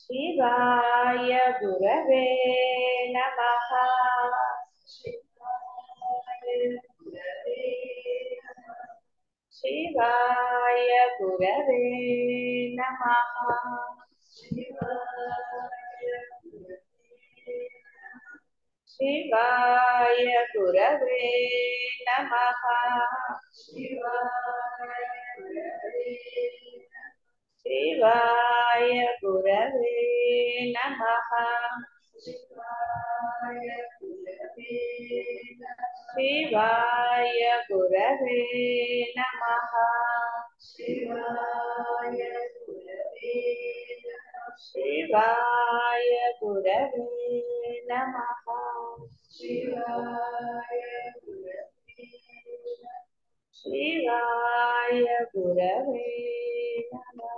शिवाय गुरवे नमः। शिवाय गुरवे नमः। शिवाय गुरवे नमः। शिवाय गुरवे नमः। शिवाय गुरवे नमः। शिवाय गुरवे नमः। शिवाय गुरवे नमः।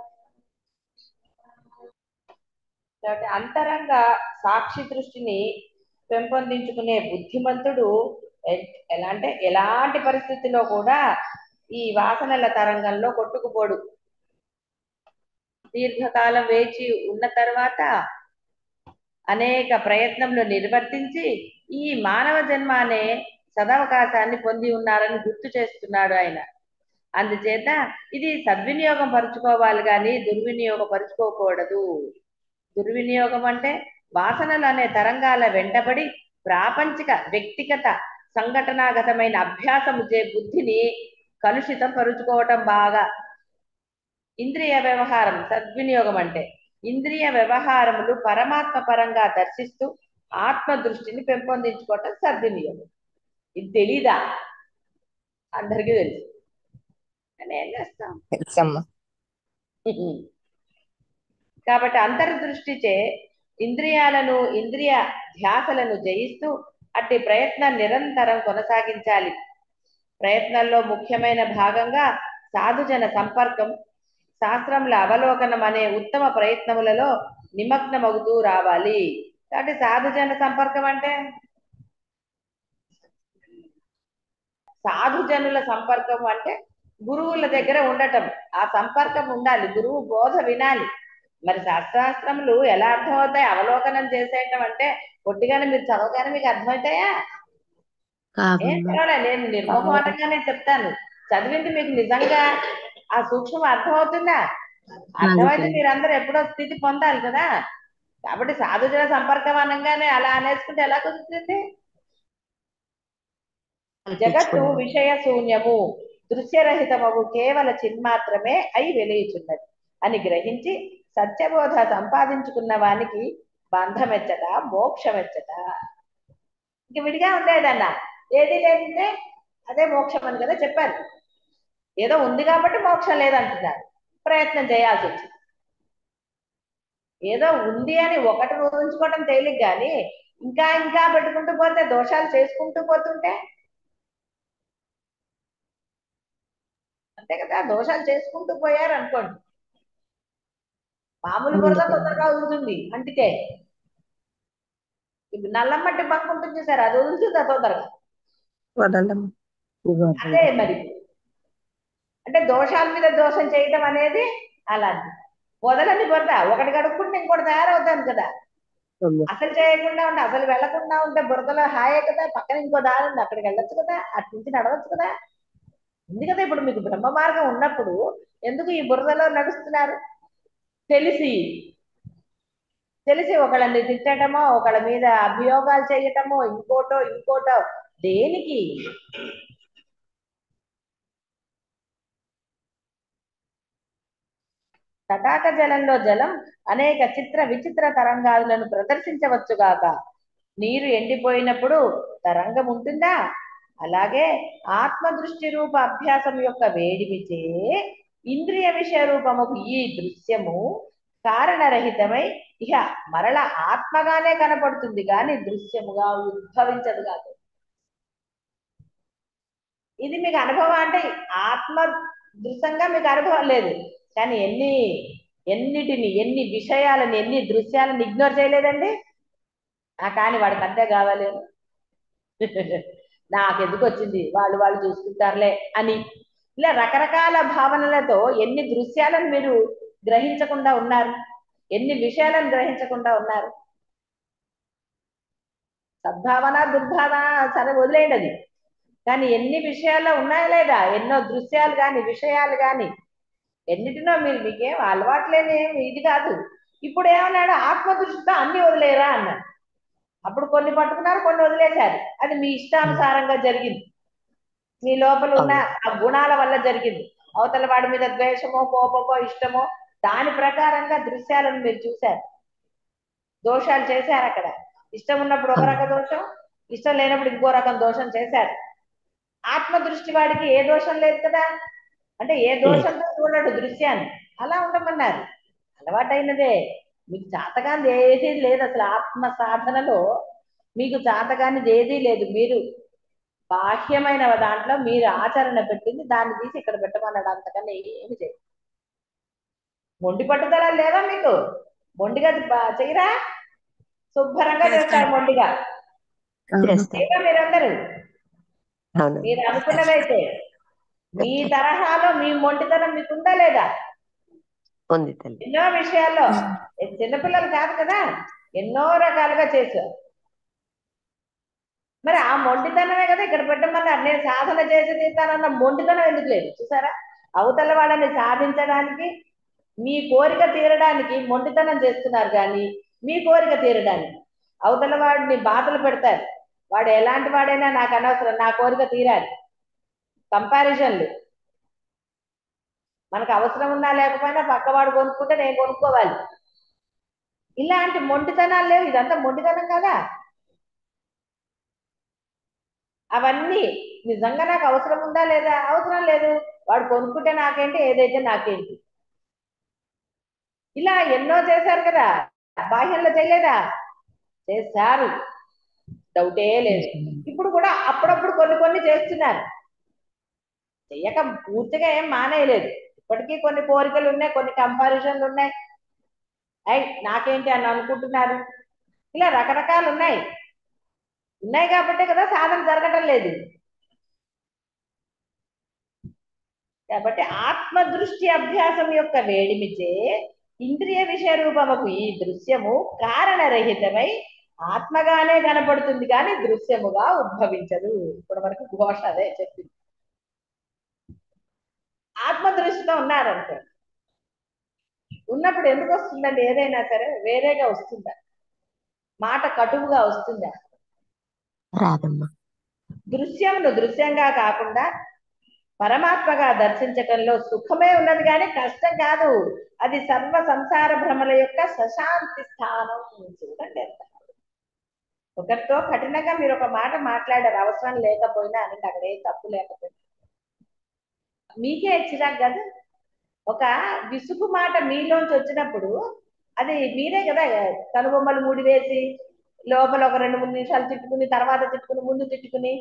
కాబట్టి అంతరంగ సాక్షి దృష్టిని పెంపొందించుకునే బుద్ధిమంతుడు ఎలా అంటే ఎలాంటి పరిస్థితిలో కూడా ఈ వాసనల తరంగంలో కొట్టుకుపోడు. దీర్ఘకాలం వేచి ఉన్న తర్వాత అనేక ప్రయత్నములు నిర్వర్తించి ఈ మానవ జన్మ అనే సదవకాశాన్ని పొంది ఉన్నారని గుర్తు చేస్తున్నాడు ఆయన. అందుచేత ఇది సద్వినియోగం పరుచుకోవాలి కానీ దుర్వినియోగం పరుచుకోకూడదు. దుర్వినియోగం అంటే వాసనలు అనే తరంగాల వెంటబడి ప్రాపంచిక వ్యక్తిగత సంఘటనాగతమైన అభ్యాసము చే బుద్ధిని కలుషితం పరుచుకోవటం బాగా. ఇంద్రియ వ్యవహారం సద్వినియోగం అంటే ఇంద్రియ వ్యవహారములు పరమాత్మ పరంగా దర్శిస్తూ ఆత్మ దృష్టిని పెంపొందించుకోవటం సద్వినియోగం. ఇది తెలీదా? అందరికీ తెలుసు, కానీ ఏం చేస్తాం. కాబట్టి అంతర్దృష్టిచే ఇంద్రియాలను ఇంద్రియ ధ్యాసలను జయిస్తూ అట్టి ప్రయత్నం నిరంతరం కొనసాగించాలి. ప్రయత్నంలో ముఖ్యమైన భాగంగా సాధుజన సంపర్కం, శాస్త్రముల అవలోకనం అనే ఉత్తమ ప్రయత్నములలో నిమగ్నమవుతూ రావాలి. కాబట్టి సాధుజన సంపర్కం అంటే సాధుజనుల సంపర్కం అంటే గురువుల దగ్గర ఉండటం, ఆ సంపర్కం ఉండాలి, గురువు బోధ వినాలి. మరి శాస్త్రాస్త్రములు ఎలా అర్థమవుతాయి? అవలోకనం చేసేయటం అంటే పొట్టిగానే మీరు చదవగానే మీకు అర్థమవుతాయా? ఏం చదవలే, నేను నిర్మోహమాటంగానే చెప్తాను. చదివింది మీకు నిజంగా ఆ సూక్ష్మం అర్థమవుతుందా? అర్థమైతే మీరందరూ ఎప్పుడో స్థితి పొందాలి కదా. కాబట్టి సాధుజన సంపర్కం అనగానే అలా అనేసుకుంటే ఎలా కుదురుతుంది? జగత్తు విషయ శూన్యము, దృశ్యరహితమగు కేవల చిన్మాత్రమే అయి వెలియుచున్నది అని గ్రహించి సత్యబోధ సంపాదించుకున్న వానికి బంధమెచ్చట మోక్షమెచ్చట. ఇంక విడిగా ఉండేదన్నా ఏది లేదంటే అదే మోక్షం అని కదా చెప్పారు. ఏదో ఉంది కాబట్టి మోక్షం లేదంటున్నారు, ప్రయత్నం చేయాల్సి వచ్చింది. ఏదో ఉంది అని ఒకటి ఊహించుకోవటం తేలిక కానీ ఇంకా ఇంకా పెట్టుకుంటూ పోతే, దోషాలు చేసుకుంటూ పోతుంటే అంతే కదా. దోషాలు చేసుకుంటూ పోయారు అనుకోండి, మామూలు బురద తొందరగా వదులుతుంది అంటితే. ఇప్పుడు నల్లమ్మటి బంక్ ఉంటుంది సార్, అది వదులుతుందా తొందరగా? అదే మరి, అంటే దోషాల మీద దోషం చేయటం అనేది అలాంటి. వదలని బురద ఒకటి కడుక్కుంటే ఇంకోటి తయారవుతాను కదా. అసలు చేయకుండా ఉంటే, అసలు వెళ్లకుండా ఉంటే బురదలో హాయే కదా. పక్కన ఇంకో దారి ఉంది, అక్కడికి వెళ్ళొచ్చు కదా, అటు నుంచి నడవచ్చు కదా. ఉంది కదా. ఇప్పుడు మీకు బ్రహ్మ మార్గం ఉన్నప్పుడు ఎందుకు ఈ బురదలో నడుస్తున్నారు? తెలిసి తెలిసి ఒకళ్ళని తిట్టడమో, ఒకళ్ళ మీద అభియోగాలు చేయటమో, ఇంకోటో ఇంకోటో, దేనికి? తటాక జలంలో జలం అనేక చిత్ర విచిత్ర తరంగాలను ప్రదర్శించవచ్చుగాక. నీరు ఎండిపోయినప్పుడు తరంగం ఉంటుందా? అలాగే ఆత్మదృష్టి రూప అభ్యాసం యొక్క వేడిమిచే ఇంద్రియ విషయ రూపముకు ఈ దృశ్యము కారణరహితమై ఇహ మరల ఆత్మగానే కనపడుతుంది కానీ దృశ్యముగా ఉద్భవించదు కాదు. ఇది మీకు అనుభవం అంటే ఆత్మ దృశ్యంగా మీకు అనుభవం లేదు, కానీ ఎన్ని విషయాలని, ఎన్ని దృశ్యాలను ఇగ్నోర్ చేయలేదండి. కానీ వాడికి అంతే కావాలి, నాకెందుకు వచ్చింది, వాళ్ళు చూసుకుంటారులే అని. ఇలా రకరకాల భావనలతో ఎన్ని దృశ్యాలను మీరు గ్రహించకుండా ఉన్నారు. ఎన్ని విషయాలను గ్రహించకుండా ఉన్నారు. సద్భావన దుర్భావన సరే వదిలేయండి అది, కానీ ఎన్ని విషయాల్లో ఉన్నాయా లేదా, ఎన్నో దృశ్యాలు కానీ విషయాలు కానీ ఎన్నిటినో మీకేం అలవాట్లేని ఇది కాదు. ఇప్పుడు ఏమన్నాడు, ఆత్మదృష్టితో అన్ని వదిలేరా అన్నాడు. అప్పుడు కొన్ని పట్టుకున్నారు, కొన్ని వదిలేశారు. అది మీ ఇష్టానుసారంగా జరిగింది, మీ లోపల ఉన్న ఆ గుణాల వల్ల జరిగింది. అవతల వాడి మీద ద్వేషమో కోపమో ఇష్టమో దాని ప్రకారంగా దృశ్యాలను మీరు చూశారు, దోషాలు చేశారు. అక్కడ ఇష్టం ఉన్నప్పుడు ఒక రకం దోషం, ఇష్టం లేనప్పుడు ఇంకో రకం దోషం చేశారు. ఆత్మదృష్టి వాడికి ఏ దోషం లేదు కదా, అంటే ఏ దోషంతో చూడడు దృశ్యాన్ని, అలా ఉండమన్నారు. అలవాటైనదే, మీకు చాతకానిది ఏదీ లేదు అసలు. ఆత్మ సాధనలో మీకు చాతకానిది ఏదీ లేదు. మీరు బాహ్యమైన దాంట్లో మీరు ఆచరణ పెట్టింది దాన్ని తీసి ఇక్కడ పెట్టమన్నాడు, అంతకన్నా ఏమి చేయదు. మొండి పట్టుదల లేదా మీకు? మొండిగా చెయ్యరా? శుభ్రంగా చేస్తారు మొండిగా మీరందరూ. మీరు అనుకున్నదైతే మీ తరహాలో మీ మొండితనం మీకు ఉందా లేదా? ఎన్నో విషయాల్లో చిన్నపిల్లలు కాదు కదా, ఎన్నో రకాలుగా చేశారు. మరి ఆ మొండితనమే కదా ఇక్కడ పెట్టమన్నారు. నేను సాధన చేసి తీస్తానన్న మొండితనం ఎందుకు లేదు చూసారా? అవతల వాళ్ళని సాధించడానికి, మీ కోరిక తీరడానికి మొండితనం చేస్తున్నారు, కానీ మీ కోరిక తీరడానికి అవతల వాడిని బాధలు పెడతారు. వాడు ఎలాంటి వాడైనా నాకు అనవసరం, నా కోరిక తీరాలి. కంపారిజన్లు, మనకు అవసరం ఉన్నా లేకపోయినా పక్కవాడు కొనుక్కుంటే నేను కొనుక్కోవాలి. ఇలాంటి మొండితనాలు లేవు. ఇదంతా మొండితనం కదా. అవన్నీ నిజంగా నాకు అవసరం ఉందా లేదా? అవసరం లేదు, వాడు కొనుక్కుంటే నాకేంటి, ఏదైతే నాకేంటి. ఇలా ఎన్నో చేశారు కదా, బాహ్యంలో చేయలేదా? చేశారు, డౌటే లేదు. ఇప్పుడు కూడా అప్పుడప్పుడు కొన్ని కొన్ని చేస్తున్నారు, చెయ్యక పూర్తిగా ఏం మానేయలేదు. ఇప్పటికీ కొన్ని కోరికలు ఉన్నాయి, కొన్ని కంపారిజన్లు ఉన్నాయి. నాకేంటి అని అనుకుంటున్నారు. ఇలా రకరకాలు ఉన్నాయి కాబట్టే కదా సాధన జరగటం లేదు. కాబట్టి ఆత్మదృష్టి అభ్యాసం యొక్క వేడిమిచే ఇంద్రియ విషయ రూపముకు ఈ దృశ్యము కారణరహితమై ఆత్మగానే కనపడుతుంది, కానీ దృశ్యముగా ఉద్భవించదు. ఇప్పటి వరకు ఘోష అదే చెప్పింది. ఆత్మదృష్టితో ఉన్నారనుకో, ఉన్నప్పుడు ఎందుకు వస్తుందండి ఏదైనా సరే? వేరేగా వస్తుందా? మాట కటువుగా వస్తుందా? రాదమ్మా. దృశ్యమును దృశ్యంగా కాకుండా పరమాత్మగా దర్శించటంలో సుఖమే ఉన్నది, కానీ కష్టం కాదు. అది సర్వ సంసార భ్రమల యొక్క సశాంతి స్థానం. చూడండి ఎంత ఒకరితో కఠినంగా మీరు ఒక మాట మాట్లాడారు, అవసరం లేకపోయినా అని, అక్కడ ఏ తప్పు లేకపోయినా మీకే చిరాకు కదా. ఒక విసుగు మాట మీలోంచి వచ్చినప్పుడు అది మీరే కదా కనుబొమ్మలు ముడి వేసి లోపల ఒక 2-3 నిమిషాలు తిట్టుకుని, తర్వాత తిట్టుకుని, ముందు తిట్టుకుని,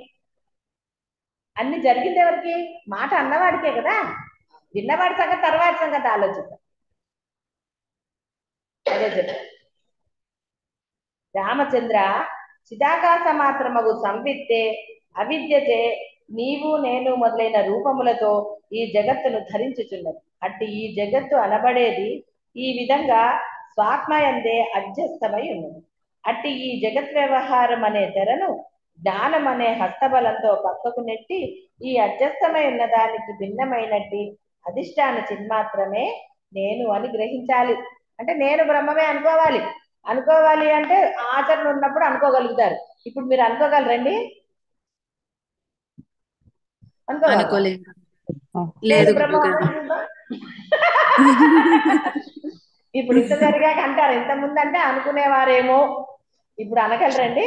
అన్ని జరిగింది ఎవరికి? మాట అన్నవాడికే కదా. విన్నవాడి సంగతి తర్వాత సంగతి ఆలోచిద్దాం. అదే చెప్ప రామచంద్ర, చిదాకాశ మాత్రమగు సంవిత్తే అవిద్యచే నీవు నేను మొదలైన రూపములతో ఈ జగత్తును ధరించుచున్నది. అట్టి ఈ జగత్తు అనబడేది ఈ విధంగా స్వాత్మయందే అధ్యస్థమై ఉన్నది. అట్టి ఈ జగత్ వ్యవహారం అనే తెరను జ్ఞానం అనే హస్తబలంతో పక్కకు నెట్టి ఈ అధ్యస్థమై ఉన్న దానికి భిన్నమైనట్టి అధిష్టాన చిన్మాత్రమే నేను అని గ్రహించాలి. అంటే నేను బ్రహ్మమే అనుకోవాలి. అనుకోవాలి అంటే ఆచరణ ఉన్నప్పుడు అనుకోగలుగుతారు. ఇప్పుడు మీరు అనుకోగలరండి? అనుకోలేదు. లేదు బ్రహ్మ. ఇప్పుడు ఇంత జరిగాక అంటారు, ఇంత ముందు అంటే అనుకునేవారేమో, ఇప్పుడు అనగలరండి?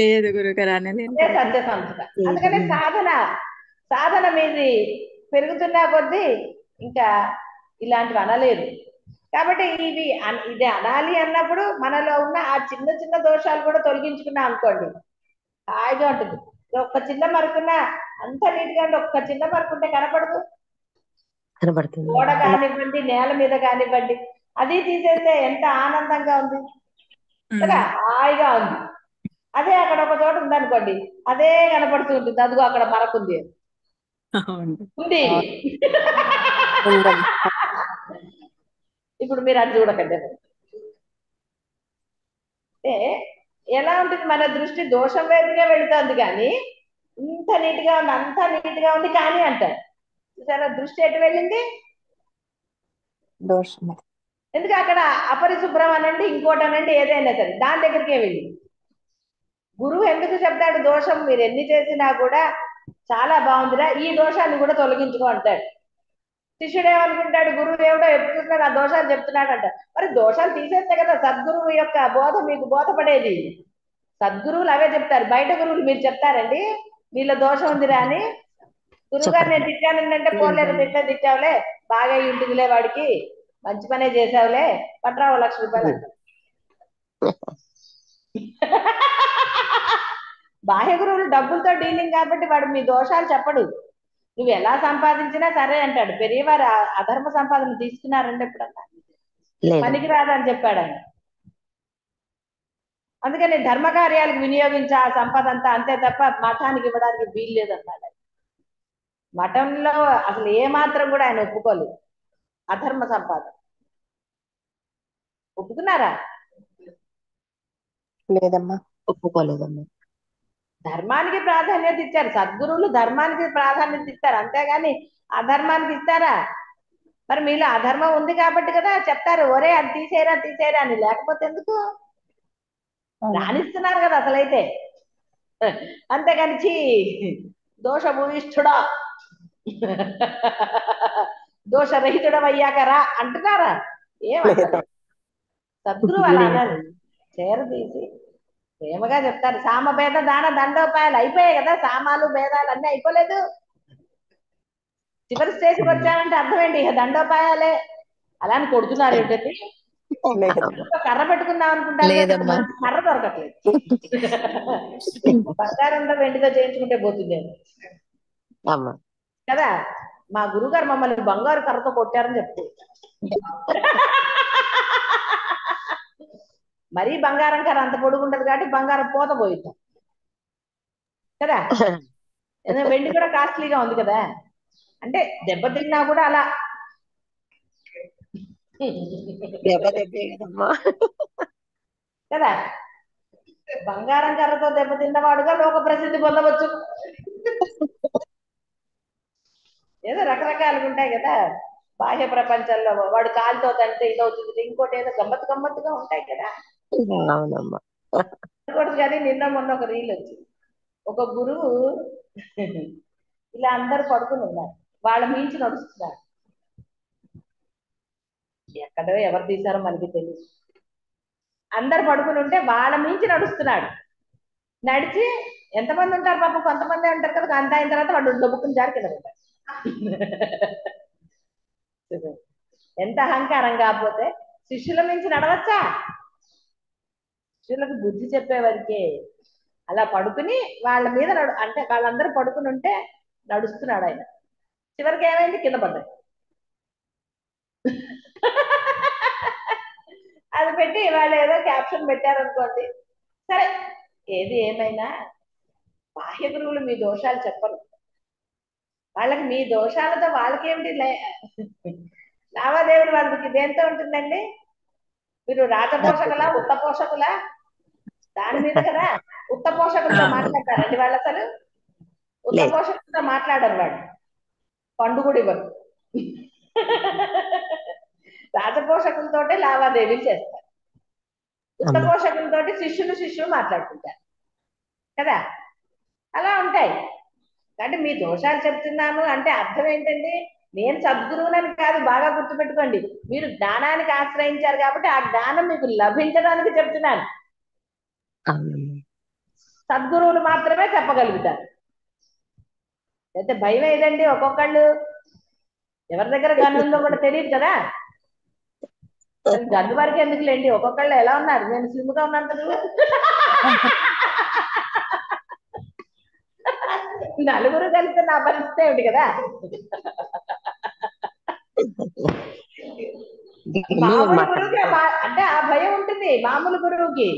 లేదు గురుగారు, అనలేదు. సత్య సంస్థ. అందుకనే సాధన మీది పెరుగుతున్నా కొద్దీ ఇంకా ఇలాంటివి అనలేరు. కాబట్టి ఇది అనాలి అన్నప్పుడు మనలో ఉన్న ఆ చిన్న చిన్న దోషాలు కూడా తొలగించుకున్నా అనుకోండి, హాయిగా ఉంటుంది. ఒక్క చిన్న మరకున్నా అంత నీట్గా ఉంటే ఒక్క చిన్న మరకుంటే కనపడుతుంది. గోడ కానివ్వండి, నేల మీద కానివ్వండి, అది తీసేస్తే ఎంత ఆనందంగా ఉంది కదా, హాయిగా ఉంది. అదే అక్కడ ఒక చోట ఉందనుకోండి, అదే కనపడుతూ ఉంటుంది. అదిగో అక్కడ మరకుంది ఉంది. ఇప్పుడు మీరు అది చూడకండి. అంటే ఎలా ఉంటుంది, మన దృష్టి దోషం వైపుగా వెళుతుంది కానీ ఇంత నీట్గా ఉంది, అంతా నీట్గా ఉంది కానీ అంటారు. చూసారా దృష్టి ఎటు వెళ్ళింది? దోషమే. ఎందుకు అక్కడ అపరిశుభ్రం అనండి, ఇంకోటి అనండి, ఏదైనా సరే దాని దగ్గరికే వెళ్ళింది. గురువు ఎందుకు చెప్తాడు దోషం మీరు ఎన్ని చేసినా కూడా చాలా బాగుందిరా, ఈ దోషాన్ని కూడా తొలగించుకో అంటాడు. శిష్యుడు ఏమనుకుంటాడు, గురువు ఏమిటో ఎప్పుడున్నాడు ఆ దోషాలు చెప్తున్నాడు అంట. మరి దోషాలు తీసేస్తే కదా సద్గురువు యొక్క బోధ మీకు బోధపడేది. సద్గురువులు అవే చెప్తారు, బయట గురువులు మీరు చెప్తారండి వీళ్ళ దోషం ఉందిరా అని. గురువు గారు నేను తిట్టానండి అంటే, పోలేరు తిట్టావులే, బాగా ఇంటికిలే వాడికి, మంచి పనే చేసావులే, పట్రా 1,00,000 రూపాయలు అంటారు. బాహ్య గురువులు డబ్బులతో డీలింగ్ కాబట్టి వాడు మీ దోషాలు చెప్పడు, నువ్వు ఎలా సంపాదించినా సరే అంటాడు. పెరియవారు అధర్మ సంపాదన తీసుకున్నారంటే ఎప్పుడన్నా పనికి రాదని చెప్పాడు ఆయన. అందుకని ధర్మ కార్యాలకు వినియోగించే ఆ సంపద అంతా, అంతే తప్ప మఠానికి ఇవ్వడానికి వీలు లేదన్నాడు. మఠంలో అసలు ఏ మాత్రం కూడా ఆయన ఒప్పుకోలేదు అధర్మ సంపాదన. ఒప్పుకున్నారా? లేదమ్మా, ఒప్పుకోలేదమ్మా. ధర్మానికి ప్రాధాన్యత ఇచ్చారు సద్గురువులు, ధర్మానికి ప్రాధాన్యత ఇస్తారు, అంతేగాని అధర్మానికి ఇస్తారా? మరి మీలో అధర్మం ఉంది కాబట్టి కదా చెప్తారు, ఒరే అది తీసేరా తీసేరా అని, లేకపోతే ఎందుకు రాణిస్తున్నారు కదా అసలైతే. అంతేగాని చీ దోషభూయిష్ఠుడా దోషరహితుడమయ్యాకరా అంటున్నారా? ఏమంటారు? సద్గురువు అలా అన్నారు, చేరదీసి ప్రేమగా చెప్తారు. సామభేద దాన దండోపాయాలు అయిపోయాయి కదా, సామాలు భేదాలు అన్నీ అయిపోలేదు. చివరి స్టేజ్కి వచ్చామంటే అర్థం ఏంటి, ఇక దండోపాయాలే. అలా అని కొడుతున్నారు ఏంటండి, కర్ర పెట్టుకుందాం అనుకుంటారు, కర్ర దొరకట్లేదు. బంగారంలో వెండితో చేయించుకుంటే పోతుంది కదా. మా గురుగారు మమ్మల్ని బంగారు కర్రతో కొట్టారని చెప్తే మరీ బంగారం కర్ర అంత పొడుగుంటది కాబట్టి బంగారం పోత పోయిద్దాం కదా. వెండి కూడా కాస్ట్లీగా ఉంది కదా, అంటే దెబ్బతిన్నా కూడా అలా కదా. బంగారం కర్రతో దెబ్బతిన్నవాడుగా లోక ప్రసిద్ధి పొందవచ్చు. ఏదో రకరకాలుగా ఉంటాయి కదా బాహ్య ప్రపంచంలో. వాడు కాలుతో తంటే ఇదవుతుంది, ఇంకోటి ఏదో గమ్మత్తు గమ్మత్తుగా ఉంటాయి కదా. కానీ నిన్న మొన్న ఒక రీల్ వచ్చింది, ఒక గురువు ఇలా అందరు పడుకుని ఉన్నారు, వాళ్ళ మించి నడుస్తున్నారు. ఎక్కడో ఎవరు తీశారో మనకి తెలియదు. అందరు పడుకుని ఉంటే వాళ్ళ మించి నడుస్తున్నాడు. నడిచి ఎంతమంది ఉంటారు పాపం, కొంతమంది ఉంటారు కదా, అంత అయిన తర్వాత వాడు డబ్బుకుని జారి కింద ఉంటారు. ఎంత అహంకారం కాకపోతే. శిష్యుల మించి నడవచ్చా? శిష్యులకు బుద్ధి చెప్పే వరకే. అలా పడుకుని వాళ్ళ మీద అంటే వాళ్ళందరూ పడుకుని ఉంటే నడుస్తున్నాడు ఆయన. చివరికి ఏమైంది, కింద పడ్డాడు. అది పెట్టి వాళ్ళు ఏదో క్యాప్షన్ పెట్టారనుకోండి. సరే, ఏది ఏమైనా బాహ్య గురువులు మీ దోషాలు చెప్పరు. వాళ్ళకి మీ దోషాలతో వాళ్ళకేమిటి లావాదేవీలు వాళ్ళకి దేంతో ఉంటుందండి? మీరు రాజపోషకులా ఉత్త పోషకులా? దాని మీద కదా. ఉత్త పోషకులతో మాట్లాడతారండి వాళ్ళు, అసలు ఉత్త పోషకులతో మాట్లాడరు వాళ్ళు, పండు కూడా ఇవ్వరు. రాజపోషకులతోటే లావాదేవీలు చేస్తారు, ఉత్త పోషకులతోటి శిష్యులు మాట్లాడుకుంటారు కదా. అలా ఉంటాయి. అంటే మీ దోషాలు చెప్తున్నాను అంటే అర్థం ఏంటండి, నేను సద్గురువునని కాదు, బాగా గుర్తుపెట్టుకోండి. మీరు జ్ఞానానికి ఆశ్రయించారు కాబట్టి ఆ జ్ఞానం మీకు లభించడానికి చెప్తున్నాను. సద్గురువులు మాత్రమే చెప్పగలుగుతారు. అయితే భయం ఏదండి, ఒక్కొక్కళ్ళు ఎవరి దగ్గర గన్ను ఉందో కూడా తెలియదు కదా. గన్ను వరకు ఎందుకులేండి, ఒక్కొక్కళ్ళు ఎలా ఉన్నారు, నేను స్లిమ్గా ఉన్నంత నలుగురు కలిస్తే నా పరిస్థితి ఏమిటి కదా. మామూలు గురువుకి అంటే ఆ భయం ఉంటుంది, మామూలు గురువుకి.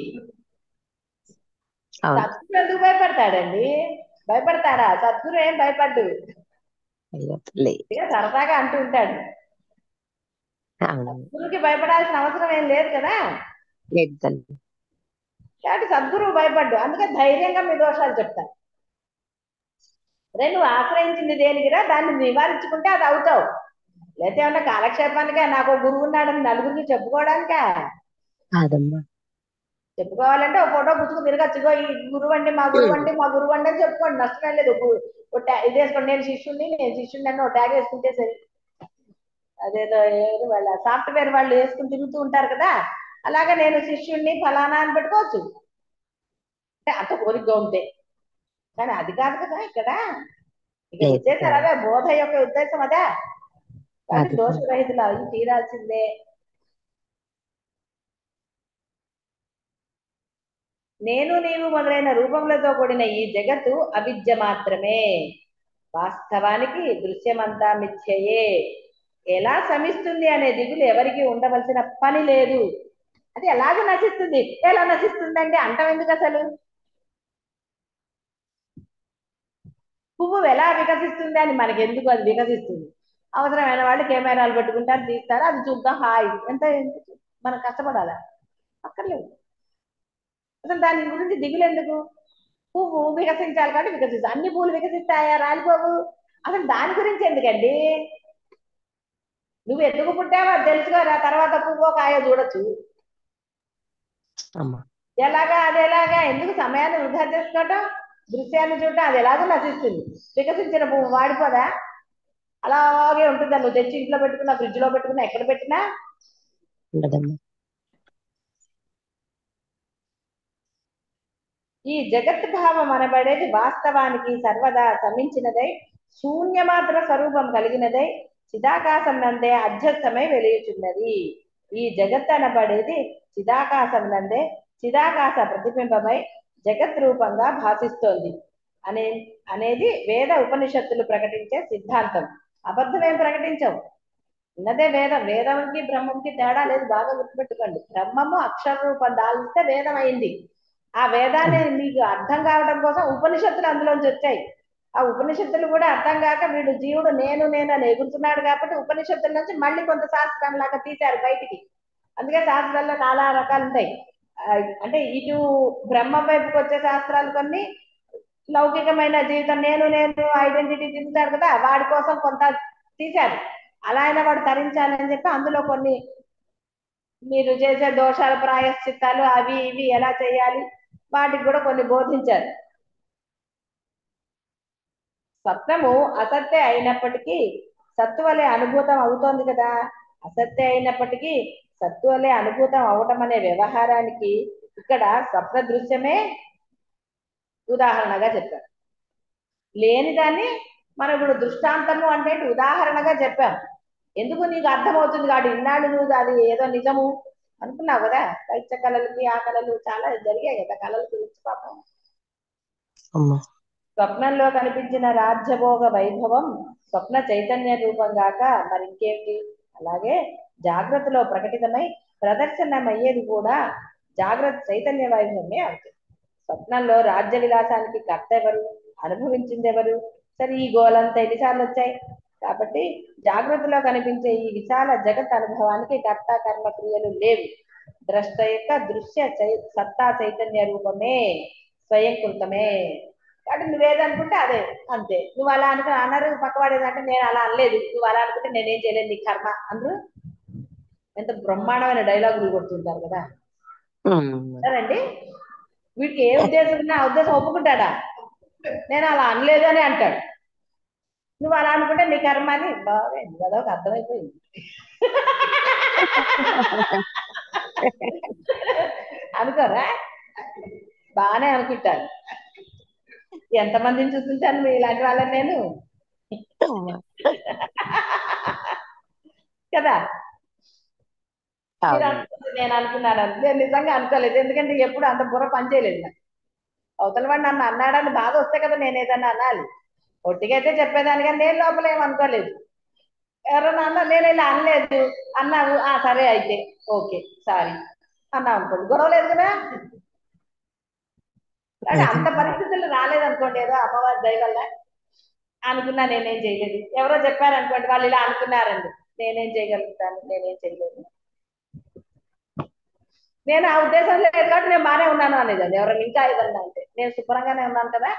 సద్గురు ఎందుకు భయపడతాడండి? భయపడతాడా? సద్గురు ఏం భయపడ్డు, సరదాగా అంటూ ఉంటాడు. అవును. సద్గురువుకి భయపడాల్సిన అవసరం ఏం లేదు కదా. లేదు తల్లి. కాబట్టి సద్గురువు భయపడ్డు, అందుకే ధైర్యంగా మీ దోషాలు చెప్తాను. అదే నువ్వు ఆశ్రయించింది దేనికిరా, దాన్ని నివారించుకుంటే అది అవుతావు. లేకపోతే ఏమన్నా కాలక్షేపానికా, నాకు ఓ గురువు ఉన్నాడని నలుగురికి చెప్పుకోవడానికా? కాదమ్మా. చెప్పుకోవాలంటే ఒక ఫోటో పుచ్చుకు తిరగచ్చు, ఇగో ఈ గురువు అండి, మా గురువు అండి, మా గురువు అండి అని చెప్పుకోండి, నష్టం లేదు. ఇది వేసుకోండి, నేను శిష్యుడిని అని ఒక ట్యాగ్ వేసుకుంటే సరి. అదేదో ఏదో వాళ్ళ సాఫ్ట్వేర్ వాళ్ళు వేసుకుని తిరుగుతూ ఉంటారు కదా, అలాగా నేను శిష్యుడిని ఫలానా అని పెట్టుకోవచ్చు, అంటే అంత కోరికగా ఉంటే. కానీ అది కాదు కదా ఇక్కడ, ఇక్కడ లేదు ఉద్దేశాలు తల్లి. అవే, బోధ యొక్క ఉద్దేశం అదే. కాబట్టి కాదు తల్లి. దోషరహితులు అవి తీరాల్సిందే. నేను నీవు మొదలైన రూపములతో కూడిన ఈ జగత్తు అవిద్య మాత్రమే. వాస్తవానికి దృశ్యమంతా మిథ్యయే. ఎలా శమిస్తుంది అనే దిగులు ఎవరికి ఉండవలసిన పని లేదు. అది ఎలాగ నశిస్తుంది, ఎలా నశిస్తుందంటే అంటాం ఎందుకు అసలు? పువ్వు ఎలా వికసిస్తుంది అని మనకి ఎందుకు, అది వికసిస్తుంది. అవసరమైన వాళ్ళు కెమెరాలు పెట్టుకుంటారు, తీస్తారు, అది చూద్దాం, హాయ్ ఎంత మనం కష్టపడాలా? అక్కర్లేదు. అసలు దాని గురించి దిగులు ఎందుకు? పువ్వు వికసించాలి కాబట్టి వికసిస్తుంది. అన్ని పువ్వులు వికసిస్తాయా, రాలిపోవు. అసలు దాని గురించి ఎందుకండి? నువ్వు ఎందుకు పుట్టావో అది తెలుసుకోరా, తర్వాత పువ్వో కాయో చూడొచ్చు. అమ్మా. ఎలాగా అది ఎలాగా, ఎందుకు సమయాన్ని వృధా చేసుకోవటం? దృశ్యాన్ని చూడటం, అది ఎలాగో నశిస్తుంది. వికసించిన పువ్వు వాడిపోదా? అలాగే ఉంటుంది. నువ్వు తెచ్చి ఇంట్లో పెట్టుకున్నా, ఫ్రిడ్జ్ లో పెట్టుకున్నా, ఎక్కడ పెట్టినా. ఉండదమ్మా. ఈ జగత్ భావం అనబడేది వాస్తవానికి సర్వదా సమించినదై శూన్యమాత్ర స్వరూపం కలిగినదై చిదాకాశం నందే అధ్యస్థమై వెలుగుచున్నది. ఈ జగత్ అనబడేది చిదాకాశం నందే చిదాకాశ ప్రతిబింబమై జగత్ రూపంగా భాషిస్తోంది అనే అనేది వేద ఉపనిషత్తులు ప్రకటించే సిద్ధాంతం. అబద్ధమేం ప్రకటించవు. ఉన్నదే వేదం. వేదంకి బ్రహ్మంకి తేడా లేదు, బాగా గుర్తుపెట్టుకోండి. బ్రహ్మము అక్షర రూపం దాల్స్తే వేదం అయింది. ఆ వేదాన్ని మీకు అర్థం కావడం కోసం ఉపనిషత్తులు అందులోంచి వచ్చాయి. ఆ ఉపనిషత్తులు కూడా అర్థం కాక వీడు జీవుడు నేను నేను అని ఎగురుతున్నాడు కాబట్టి ఉపనిషత్తుల నుంచి మళ్ళీ కొంత శాస్త్రం లాగా తీశారు బయటికి. అందుకే శాస్త్రాల్లో చాలా రకాలు ఉంటాయి. అంటే ఇటు బ్రహ్మం వైపుకి వచ్చే శాస్త్రాలు కొన్ని, లౌకికమైన జీవితం నేను నేను ఐడెంటిటీ తిరుగుతాడు కదా, వాడి కోసం కొంత తీశారు. అలా అయినా వాడు తరించాలని చెప్పి అందులో కొన్ని, మీరు చేసే దోషాల ప్రాయశ్చిత్తాలు అవి ఇవి ఎలా చేయాలి, వాటికి కూడా కొన్ని బోధించారు. స్వప్నము అసత్య అయినప్పటికీ సత్తు వలె అనుభూతం అవుతోంది కదా. అసత్య అయినప్పటికీ సత్తు వలె అనుభూతం అవటం అనే వ్యవహారానికి ఇక్కడ స్వప్న దృశ్యమే ఉదాహరణగా చెప్పారు. లేని దాన్ని మనం ఇప్పుడు దృష్టాంతము అంటే ఉదాహరణగా చెప్పాం. ఎందుకు నీకు అర్థమవుతుంది కాబట్టి, ఇన్నాళ్ళు నువ్వు అది ఏదో నిజము అనుకున్నావు కదా. పైచ కళలకి ఆ కళలు చాలా జరిగాయి కదా, కళల గురించి పాపం. అమ్మా. స్వప్నంలో కనిపించిన రాజ్యభోగ వైభవం స్వప్న చైతన్య రూపం గాక మరింకేమిటి. అలాగే జాగ్రత్తలో ప్రకటితమై ప్రదర్శనమయ్యేది కూడా జాగ్రత్త చైతన్య వైభవమే అవుతుంది. స్వప్నంలో రాజ్య విలాసానికి కర్త ఎవరు, అనుభవించింది ఎవరు? సరే, ఈ గోలంతా ఎన్నిసార్లు వచ్చాయి కాబట్టి జాగ్రత్తలో కనిపించే ఈ విశాల జగత్ అనుభవానికి కర్త కర్మ క్రియలు లేవు. ద్రష్ట యొక్క దృశ్య సత్తా చైతన్య రూపమే స్వయంకృతమే. కాబట్టి నువ్వేదనుకుంటే అదే, అంతే. నువ్వు అలా అన్నారు పక్కవాడు ఏదంటే నేను అలా అనలేదు, నువ్వు అలా అనుకుంటే నేనేం చేయలేదు, నీ కర్మ అందరూ ఎంత బ్రహ్మాండమైన డైలాగులు కొడుతుంటారు కదా. సరేండి, వీడికి ఏ ఉద్దేశం ఉన్నా ఆ ఉద్దేశం ఒప్పుకుంటాడా? నేను అలా అనలేదు అని అంటాడు. నువ్వు అలా అనుకుంటే నీ కర్మ అని బాగా కదా అర్థమైపోయింది. అనుకోరా? బాగానే అనుకుంటాను. ఎంతమందిని చూస్తుంటాను మీ ఇలాంటి వాళ్ళని నేను కదా. మీరు అనుకుంటే నేను అనుకున్నాను, నేను నిజంగా అనుకోలేదు. ఎందుకంటే ఎప్పుడు అంత బుర్ర పనిచేయలేదు నాకు. అవతల వాడు నన్ను అన్నాడని బాధ వస్తే కదా నేను ఏదన్నా అనాలి. ఒట్టిగా అయితే చెప్పేదాన్ని, కానీ నేను లోపల ఏమనుకోలేదు. ఎవరన్నా అన్నా నేను ఇలా అనలేదు అన్నావు, సరే అయితే ఓకే సారీ అన్నావు అనుకోండి, గొడవ లేదు కదా. కానీ అంత పరిస్థితులు రాలేదనుకోండి, ఏదో అమ్మవారి దయ వల్ల అనుకున్నా, నేనేం చేయలేదు. ఎవరో చెప్పారనుకోండి, వాళ్ళు ఇలా అనుకున్నారండి, నేనేం చేయగలుగుతాను, నేనేం చేయలేను. నేను ఆ ఉద్దేశం లేదు కాబట్టి నేను బాగానే ఉన్నాను అనేది. అది ఎవరైనా ఇంకా ఏదన్నా అంటే నేను శుభ్రంగానే ఉన్నాను కదా,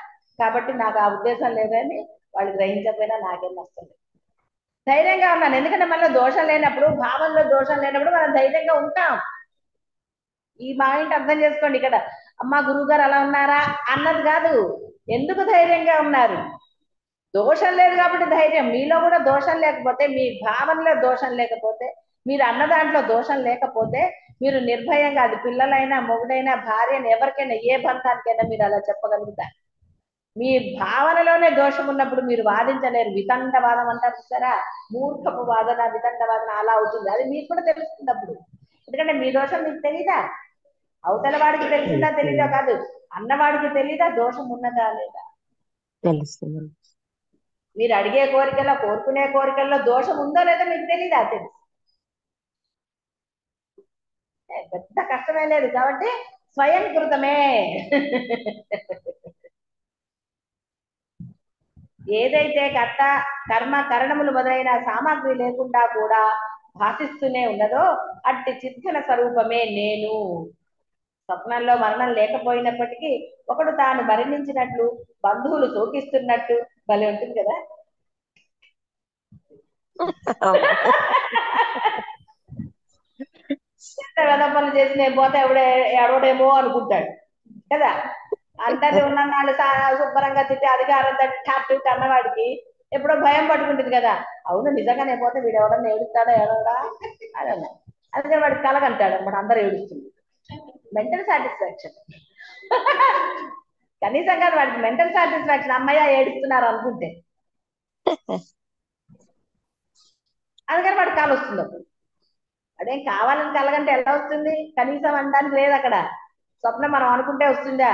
కాబట్టి నాకు ఆ ఉద్దేశం లేదని వాళ్ళు గ్రహించకపోయినా నాకేం నష్టం లేదు. ధైర్యంగా ఉన్నాను, ఎందుకంటే మనలో దోషం లేనప్పుడు, భావంలో దోషం లేనప్పుడు మనం ధైర్యంగా ఉంటాం. ఈ పాయింట్ అర్థం చేసుకోండి. ఇక్కడ అమ్మ గురువు గారు అలా ఉన్నారా అన్నది కాదు, ఎందుకు ధైర్యంగా ఉన్నారు. దోషం లేదు కాబట్టి ధైర్యం. మీలో కూడా దోషం లేకపోతే, మీ భావనలో దోషం లేకపోతే, మీరు అన్న దాంట్లో దోషం లేకపోతే మీరు నిర్భయంగా, అది పిల్లలైనా మొగుడైనా భార్యని ఎవరికైనా ఏ బంధానికైనా మీరు అలా చెప్పగలుగుతారు. మీ భావనలోనే దోషం ఉన్నప్పుడు మీరు వాదించలేరు. వితండవాదం అంటారు చూసారా, మూర్ఖపు వాదన, వితండవాదన అలా అవుతుంది. అది మీకు కూడా తెలుస్తుంది అప్పుడు. ఎందుకంటే మీ దోషం మీకు తెలీదా, అవతల వాడికి తెలిసిందా తెలీదా కాదు, అన్నవాడికి తెలీదా దోషం ఉన్నదా లేదా. తెలుస్తుంది. మీరు అడిగే కోరికల్లో, కోరుకునే కోరికల్లో దోషం ఉందో లేదో మీకు తెలీదా, తెలుసు. పెద్ద కష్టమే లేదు కాబట్టి స్వయంకృతమే. ఏదైతే కర్త కర్మ కరణములు మొదలైన సామాగ్రి లేకుండా కూడా భాషిస్తూనే ఉన్నదో అట్టి చిత్కన స్వరూపమే నేను. స్వప్నంలో మరణం లేకపోయినప్పటికీ ఒకడు తాను మరణించినట్లు, బంధువులు శోకిస్తున్నట్టు భలే ఉంటుంది కదా. ఎంత వెదపలు చేసి నేను పోతే ఎవడేమో అనుకుంటాడు కదా. అందరి ఉన్న శుభ్రంగా తిట్టి అధికారం తట్టి అన్నవాడికి ఎప్పుడో భయం పట్టుకుంటుంది కదా. అవును నిజంగా నేను పోతే వీడు ఎవడన్నా ఏడుస్తాడా ఏడవడా అని అన్నా. అందుకని వాడికి కలగంటాడు అన్నమాట, అందరూ ఏడుస్తుంది. Mental satisfaction. కనీసం కాదు వాడికి మెంటల్ సాటిస్ఫాక్షన్, అమ్మయ్య ఏడుస్తున్నారు అనుకుంటే. అందుకని వాడికి కాలు వస్తుంది అప్పుడు. అదేం కావాలని కలగంటే ఎలా వస్తుంది, కనీసం అనడానికి లేదు అక్కడ. స్వప్నం మనం అనుకుంటే వస్తుందా.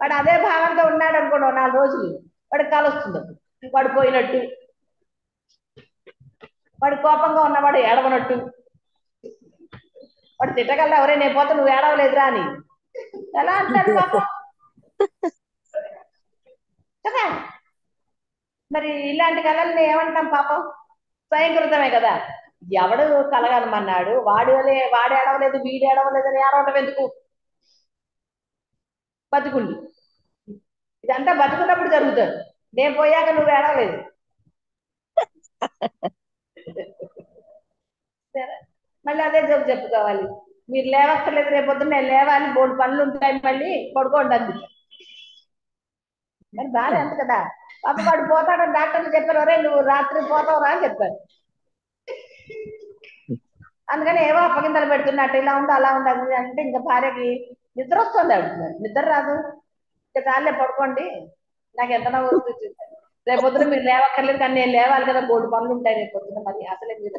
వాడు అదే భావంతో ఉన్నాడు అనుకోండి 4 రోజులు, వాడికి కాలు వస్తుంది అప్పుడు. వాడు పోయినట్టు, వాడు కోపంగా ఉన్నవాడు ఏడవనట్టు. వాడు తిట్టగలరా, ఎవరే నేను పోతే నువ్వు ఏడవలేదురా అని ఎలా అంటాడు పాపం కదా. మరి ఇలాంటి కళల్ని ఏమంటాం పాపం, స్వయంకృతమే కదా. ఎవడు కలగలమన్నాడు, వాడు ఏడవలేదు వీడు ఏడవలేదు అని ఏడవటం ఎందుకు. బతుకుండి ఇదంతా బతుకున్నప్పుడు జరుగుతుంది, నేను పోయాక నువ్వు ఏడవలేదు. మళ్ళీ అదే జోక్ చెప్పుకోవాలి, మీరు లేవక్కర్లేదు రేపొద్దున నేను లేవాలి, 3 పనులు ఉంటాయి మళ్ళీ పడుకోండి అంది. మరి బాగా అంత కదా. పాప వాడు పోతాడని డాక్టర్లు చెప్పారు, ఒరే నువ్వు రాత్రి పోతావురా అని చెప్పారు. అందుకని ఏవో అప్పగింతలు పెడుతున్నట్టు ఇలా ఉండు అలా ఉండదు అంటే ఇంకా భార్యకి నిద్ర వస్తుంది అడుగుతున్నారు. నిద్ర రాదు, ఇంకా చాలే పడుకోండి, నాకు ఎంత నవ్వు వస్తుంది. రేపొద్దున మీరు లేవక్కర్లేదు కానీ నేను లేవాలి కదా, 3 పనులు ఉంటాయి రేపొద్దున, మరి అసలే మీరు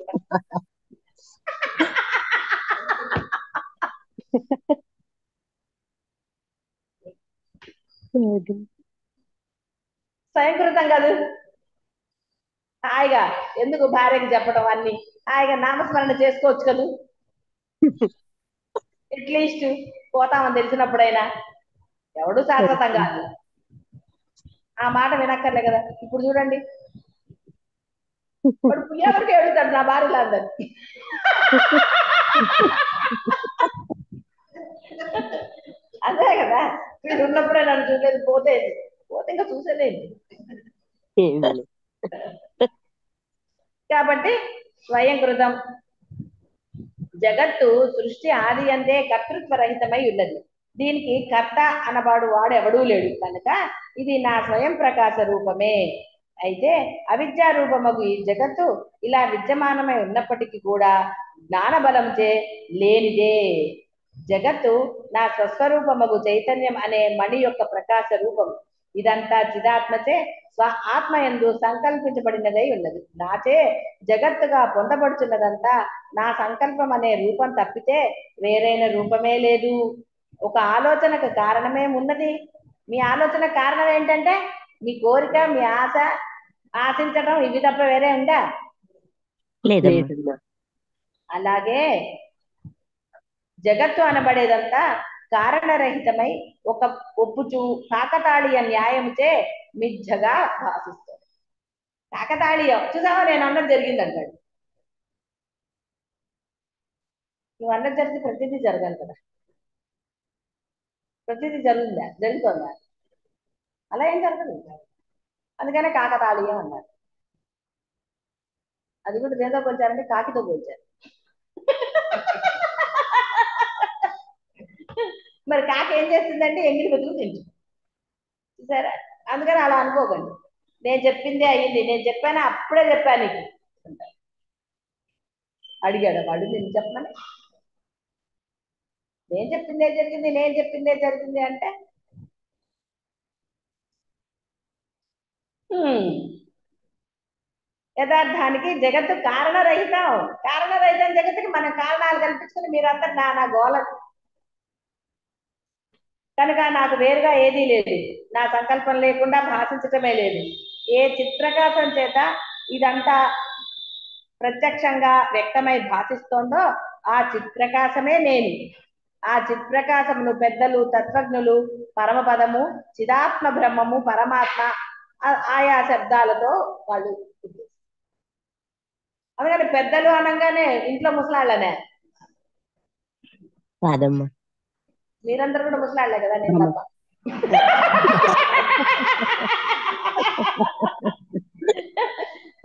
స్వయంకృతం కాదు. హాయిగా ఎందుకు భార్యకి చెప్పడం, అన్ని హాయిగా నామస్మరణ చేసుకోవచ్చు కదా. అట్లీస్ట్ పోతామని తెలిసినప్పుడైనా. ఎవడు శాశ్వతం కాదు, ఆ మాట వినక్కర్లే కదా. ఇప్పుడు చూడండి వాడు పుయ్యవరికి ఏడుతాడు నా భార్యలు అందరికి. అదే కదా, వీడు ఉన్నప్పుడే నన్ను చూసేది, పోతే ఇంకా చూసేదేంటి. కాబట్టి స్వయంకృతం. జగత్తు సృష్టి ఆది అందే కర్తృత్వ రహితమై ఉన్నది. దీనికి కర్త అనబాడు వాడు ఎవడూ లేడు కనుక ఇది నా స్వయం ప్రకాశ రూపమే. అయితే అవిద్యా రూపమగు ఈ జగత్తు ఇలా విద్యమానమై ఉన్నప్పటికీ కూడా జ్ఞాన బలంచే లేనిదే. జగత్తు నా స్వస్వరూపమగు చైతన్యం అనే మణి యొక్క ప్రకాశ రూపం. ఇదంతా చిదాత్మచే స్వ ఆత్మయందు సంకల్పించబడినదై ఉన్నది. నాచే జగత్తుగా పొందబడుతున్నదంతా నా సంకల్పం అనే రూపం తప్పితే వేరైన రూపమే లేదు. ఒక ఆలోచనకు కారణమేమున్నది? మీ ఆలోచన కారణం ఏంటంటే మీ కోరిక, మీ ఆశ, ఆశించడం, ఇవి తప్ప వేరే ఉందా? లేదమ్మా. అలాగే జగత్తు అనబడేదంతా కారణరహితమై ఒక ఒప్పుచు కాకతాళీయ న్యాయంచే మిథ్యగా భాషిస్తుంది. కాకతాళీయం చూసావా, నేను అన్నది జరిగింది అంటాడు. నువ్వు అన్నది జరిగితే ప్రతిదీ జరగాలి కదా, ప్రతిదీ జరుగుతుందా? అలా ఏం జరగదు. అందుకనే కాకతాళీయం అన్నారు. అది కూడా దేంతో పోల్చారంటే కాకితో పోల్చారు. మరి కాకి ఏం చేస్తుందంటే ఎంగిలి బతుకు తింటుంది, సరే. అందుకని అలా అనుకోకండి, నేను చెప్పిందే అయ్యింది, నేను చెప్పాను అప్పుడే చెప్పాను నీకు అంటారు. అడిగాడు వాడు నేను చెప్పమని, నేను చెప్పిందే జరిగింది, నేను చెప్పిందే జరిగింది అంటే యథార్థానికి జగత్తు కారణరహితం జగత్తుకి మనం కారణాలు కల్పించుకుని మీరంతా నా గోల. కనుక నాకు వేరుగా ఏదీ లేదు, నా సంకల్పం లేకుండా భాషించటమే లేదు. ఏ చిత్రకాశం చేత ఇదంతా ప్రత్యక్షంగా వ్యక్తమై భాషిస్తోందో ఆ చిత్రకాశమే నేను. ఆ చిత్ప్రకాశమును పెద్దలు తత్వజ్ఞులు పరమపదము, చిదాత్మ బ్రహ్మము, పరమాత్మ ఆయా శబ్దాలతో వాళ్ళు. అందుకని పెద్దలు అనగానే ఇంట్లో ముసలాళ్ళనే కాదమ్మా. మీరందరూ కూడా ముసలాళ్లే కదా, నేను తప్ప.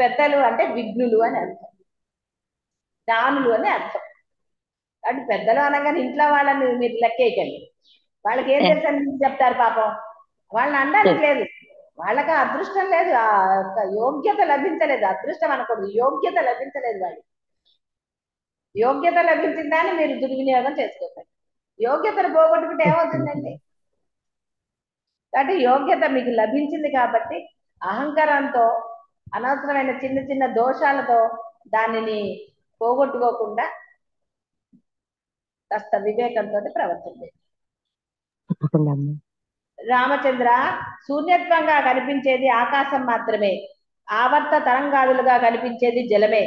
పెద్దలు అంటే విఘ్నులు అని అర్థం, జ్ఞానులు అని అర్థం. అంటే పెద్దలు అనగానే ఇంట్లో వాళ్ళని మీరు లెక్కేయకండి, వాళ్ళకి ఏం తెలుసు అని చెప్తారు పాపం. వాళ్ళని అనడానికి లేదు, వాళ్ళకి అదృష్టం లేదు, ఆ యోగ్యత లభించలేదు. అదృష్టం అనకూడదు, యోగ్యత లభించలేదు. వాళ్ళకి యోగ్యత లభించిందని మీరు దుర్వినియోగం చేసుకోకండి. యోగ్యతను పోగొట్టుకుంటే ఏమవుతుందండి? కాబట్టి యోగ్యత మీకు లభించింది కాబట్టి అహంకారంతో అనవసరమైన చిన్న చిన్న దోషాలతో దానిని పోగొట్టుకోకుండా కాస్త వివేకంతో ప్రవర్తించండి. రామచంద్ర, శూన్యత్వంగా కనిపించేది ఆకాశం మాత్రమే, ఆవర్త తరంగాలుగా కనిపించేది జలమే.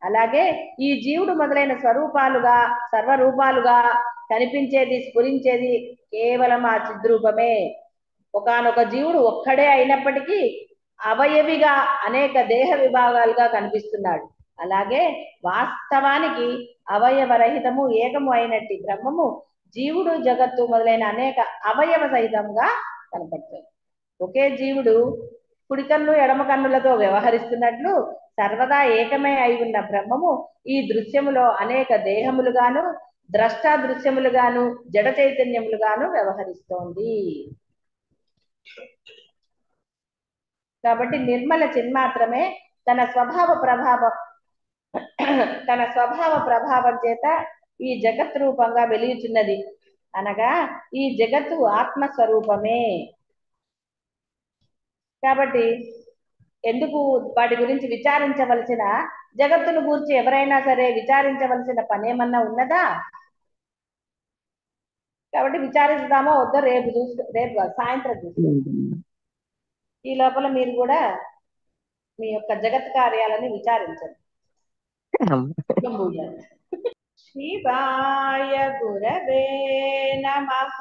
అలాగే ఈ జీవుడు మొదలైన సర్వరూపాలుగా కనిపించేది, స్ఫురించేది కేవలం ఆ చిద్రూపమే. ఒకానొక జీవుడు ఒక్కడే అయినప్పటికీ అవయవిగా అనేక దేహ విభాగాలుగా కనిపిస్తున్నాడు. అలాగే వాస్తవానికి అవయవరహితము ఏకము అయినట్టి బ్రహ్మము జీవుడు, జగత్తు మొదలైన అనేక అవయవ సహితంగా కనపడుతుంది. ఒకే జీవుడు కుడి కన్ను ఎడమ కన్నులతో వ్యవహరిస్తున్నట్లు సర్వదా ఏకమే అయి ఉన్న బ్రహ్మము ఈ దృశ్యములో అనేక దేహములుగాను, ద్రష్టా దృశ్యములుగాను, జడ చైతన్యములుగాను వ్యవహరిస్తోంది. కాబట్టి నిర్మల చిన్మాత్రమే తన స్వభావ ప్రభావం చేత ఈ జగత్ రూపంగా వెలుగుచున్నది. అనగా ఈ జగత్తు ఆత్మస్వరూపమే. కాబట్టి ఎందుకు వాటి గురించి విచారించవలసిన, జగత్తును గురించి ఎవరైనా సరే విచారించవలసిన పనేమన్నా ఉన్నదా? కాబట్టి విచారిస్తామో వద్దో రేపు సాయంత్రం చూస్తాం. ఈ లోపల మీరు కూడా మీ యొక్క జగత్ కార్యాలని విచారించండి. శివాయ గురవే నమః.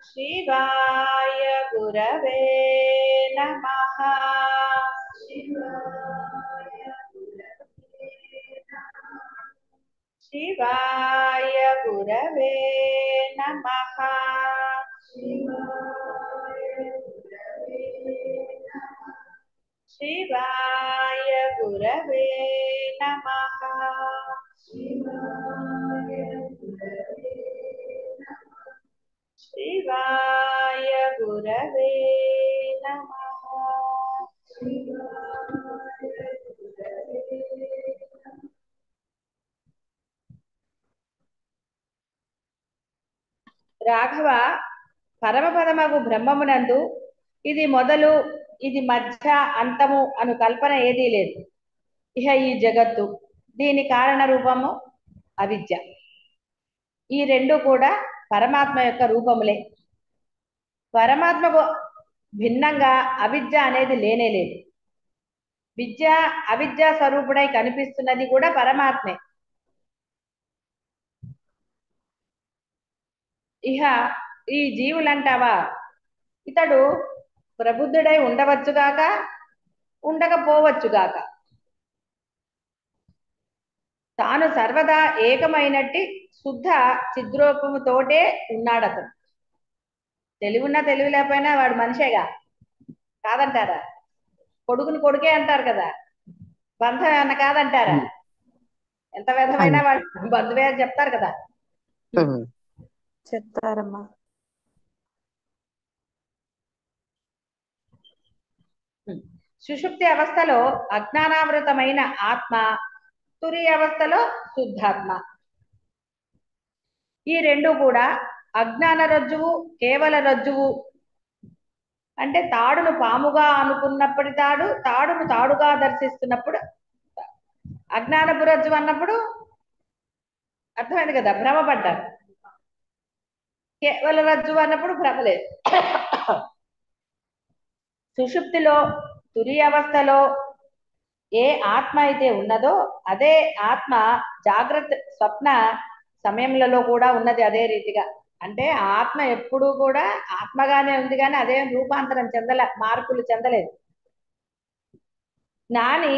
శివాయ గురవే నమః. శివాయ గురవే నమః. శివాయ గురవే నమః. శివాయ గురవే నమః. రాఘవ, పరమపదమగు బ్రహ్మమునందు ఇది మొదలు, ఇది మధ్య, అంతము అను కల్పన ఏదీ లేదు. ఇహ ఈ జగత్తు, దీని కారణ రూపము అవిద్య. ఈ రెండు కూడా పరమాత్మ యొక్క రూపములే. పరమాత్మకు భిన్నంగా అవిద్య అనేది లేనే లేదు. విద్య అవిద్యా స్వరూపుడై కనిపిస్తున్నది కూడా పరమాత్మే. ఇహ ఈ జీవులంటావా, ఇతడు ప్రబుద్ధుడై ఉండవచ్చుగాక, ఉండకపోవచ్చుగాక. తాను సర్వదా ఏకమైనట్టి శుద్ధ చిద్రూపముతోటే ఉన్నాడు అతను. తెలివున్నా తెలివి లేకపోయినా వాడు మనిషేగా, కాదంటారా? కొడుకుని కొడుకే అంటారు కదా, బంధం ఏమన్నా కాదంటారా? ఎంత విధమైనా వాడు బంధువే అని చెప్తారు కదా. చెప్తారమ్మా. సుషుప్తి అవస్థలో అజ్ఞానావృతమైన ఆత్మ, తురియ అవస్థలో శుద్ధాత్మ. ఈ రెండు కూడా అజ్ఞాన రజ్జువు, కేవల రజ్జువు. అంటే తాడును పాముగా అనుకున్నప్పటి తాడు, తాడును తాడుగా దర్శిస్తున్నప్పుడు అజ్ఞానపు రజ్జువు అన్నప్పుడు అర్థమైంది కదా, భ్రమపడ్డారు. కేవల రజ్జువు అన్నప్పుడు భ్రమలేదు. సుషుప్తిలో, తురియ అవస్థలో ఏ ఆత్మ అయితే ఉన్నదో అదే ఆత్మ జాగ్రత్త స్వప్న సమయంలో కూడా ఉన్నది అదే రీతిగా. అంటే ఆత్మ ఎప్పుడూ కూడా ఆత్మగానే ఉంది, కానీ అదేం రూపాంతరం మార్పులు చెందలేదు. జ్ఞాని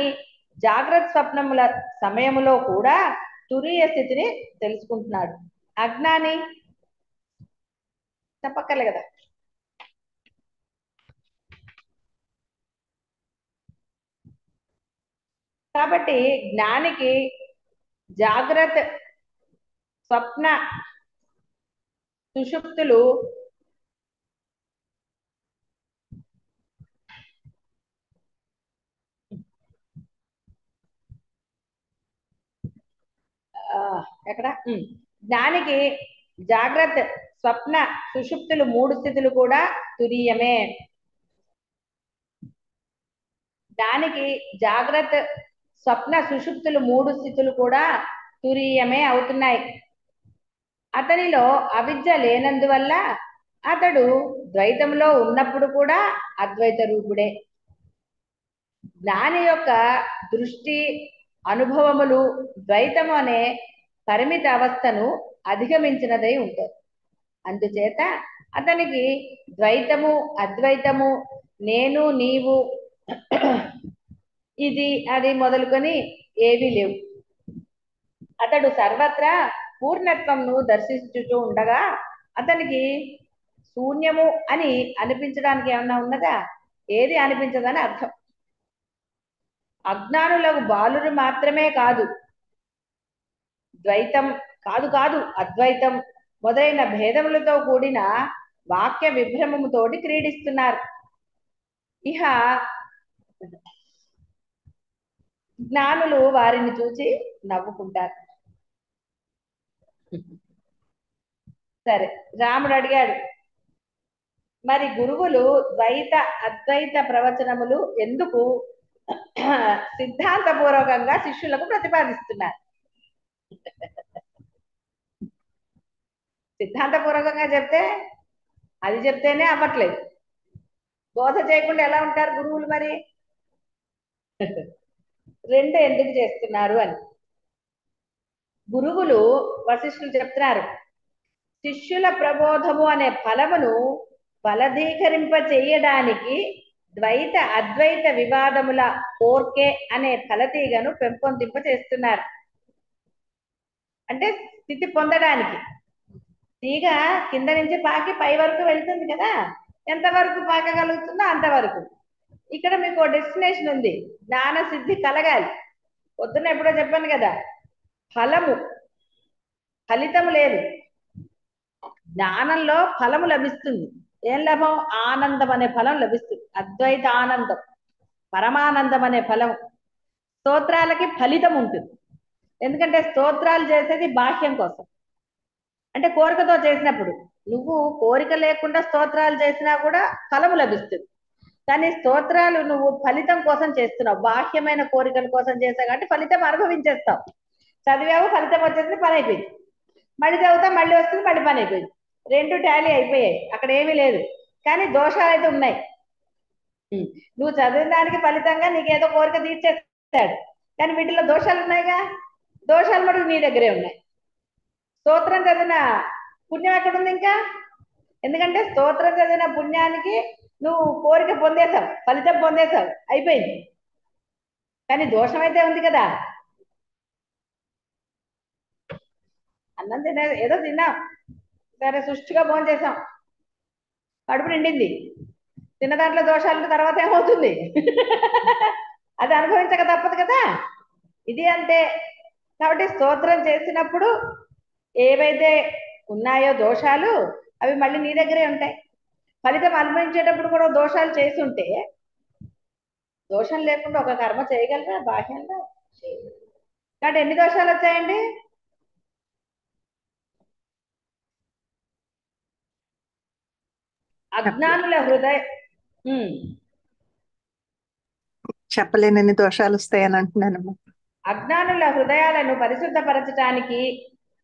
జాగ్రత్త స్వప్నముల సమయములో కూడా తురియ స్థితిని తెలుసుకుంటున్నాడు. అజ్ఞాని చెప్పక్కర్లే కదా. కాబట్టి జ్ఞానికి జాగ్రత్త స్వప్న సుషుప్తులు ఎక్కడ జ్ఞానికి జాగ్రత్త స్వప్న సుషుప్తులు మూడు స్థితులు కూడా తురీయమే. జ్ఞానికి జాగ్రత్త స్వప్న సుషుప్తులు మూడు స్థితులు కూడా తురీయమే అవుతున్నాయి. అతనిలో అవిద్య లేనందువల్ల అతడు ద్వైతంలో ఉన్నప్పుడు కూడా అద్వైత రూపుడే. జ్ఞాని యొక్క దృష్టి అనుభవములు ద్వైతము అనే పరిమిత అవస్థను అధిగమించినదై ఉంటుంది. అందుచేత అతనికి ద్వైతము, అద్వైతము, నేను నీవు, ఇది అది మొదలుకొని ఏవీ లేవు. అతడు సర్వత్రా పూర్ణత్వంను దర్శించుతూ ఉండగా అతనికి శూన్యము అని అనిపించడానికి ఏమన్నా ఉన్నదా? ఏది అనిపించదని అర్థం. అజ్ఞానులకు బాలురు మాత్రమే కాదు, ద్వైతం కాదు అద్వైతం మొదలైన భేదములతో కూడిన వాక్య విభ్రమముతోటి క్రీడిస్తున్నారు. ఇహ జ్ఞానులు వారిని చూసి నవ్వుకుంటారు. సరే, రాముడు అడిగాడు, మరి గురువులు ద్వైత అద్వైత ప్రవచనములు ఎందుకు సిద్ధాంతపూర్వకంగా శిష్యులకు ప్రతిపాదిస్తున్నారు? సిద్ధాంతపూర్వకంగా చెప్తేనే అవ్వట్లేదు. బోధ చేయకుండా ఎలా ఉంటారు గురువులు? మరి రెండు ఎందుకు చేస్తున్నారు అని గురువులు వశిష్ఠులు చెప్తున్నారు. శిష్యుల ప్రబోధము అనే ఫలమును ఫలదీకరింప చేయడానికి ద్వైత అద్వైత వివాదముల కోర్కే అనే ఫలతీగను పెంపొందింప చేస్తున్నారు. అంటే స్థితి పొందడానికి. తీగ కింద నుంచి పాకి పై వరకు వెళ్తుంది కదా, ఎంతవరకు పాకగలుగుతుందో అంతవరకు. ఇక్కడ మీకు డెస్టినేషన్ ఉంది, జ్ఞాన సిద్ధి కలగాలి. పొద్దున్న ఎప్పుడో చెప్పాను కదా, ఫలితము లేదు. జ్ఞానంలో ఫలము లభిస్తుంది. ఏం లాభం? ఆనందం అనే ఫలం లభిస్తుంది. అద్వైత ఆనందం, పరమానందం అనే ఫలం. స్తోత్రాలకి ఫలితం ఉంటుంది. ఎందుకంటే స్తోత్రాలు చేసేది బాహ్యం కోసం, అంటే కోరికతో చేసినప్పుడు. నువ్వు కోరిక లేకుండా స్తోత్రాలు చేసినా కూడా ఫలము లభిస్తుంది. కానీ స్తోత్రాలు నువ్వు ఫలితం కోసం చేస్తున్నావు, బాహ్యమైన కోరికల కోసం చేస్తావు కాబట్టి ఫలితం అనుభవించేస్తావు. చదివావు, ఫలితం వచ్చేసింది, పని అయిపోయింది. మళ్ళీ చదువుతా, మళ్ళీ వస్తుంది, మళ్ళీ పని అయిపోయింది. రెండు టాలీ అయిపోయాయి, అక్కడ ఏమీ లేదు. కానీ దోషాలు అయితే ఉన్నాయి. నువ్వు చదివిన దానికి ఫలితంగా నీకేదో కోరిక తీర్చేస్తాడు, కానీ వీటిలో దోషాలు ఉన్నాయిగా. దోషాలు మటుకు నీ దగ్గరే ఉన్నాయి. స్తోత్రం చదివిన పుణ్యం ఎక్కడుంది ఇంకా? ఎందుకంటే స్తోత్రం చదివిన పుణ్యానికి నువ్వు కోరిక పొందేశావు, ఫలితం పొందేశావు, అయిపోయింది. కానీ దోషం అయితే ఉంది కదా. అన్నం ఏదో తిన్నాం, సరే సుష్టిగా భోజనం చేసాం, కడుపు నిండింది. తిన్న దాంట్లో దోషాలు తర్వాత ఏమవుతుంది? అది అనుభవించక తప్పదు కదా. ఇది అంతే. కాబట్టి స్తోత్రం చేసినప్పుడు ఏవైతే ఉన్నాయో దోషాలు అవి మళ్ళీ నీ దగ్గరే ఉంటాయి. ఫలితం అనుభవించేటప్పుడు కూడా దోషాలు చేసి ఉంటే దోషం లేకుండా ఒక కర్మ చేయగలరా బాహ్యంగా? కాబట్టి ఎన్ని దోషాలు వచ్చాయండి? అజ్ఞానుల హృదయ చెప్పలేనన్ని దోషాలు వస్తాయని అంటున్నానమ్మా. అజ్ఞానుల హృదయాలను పరిశుద్ధపరచటానికి,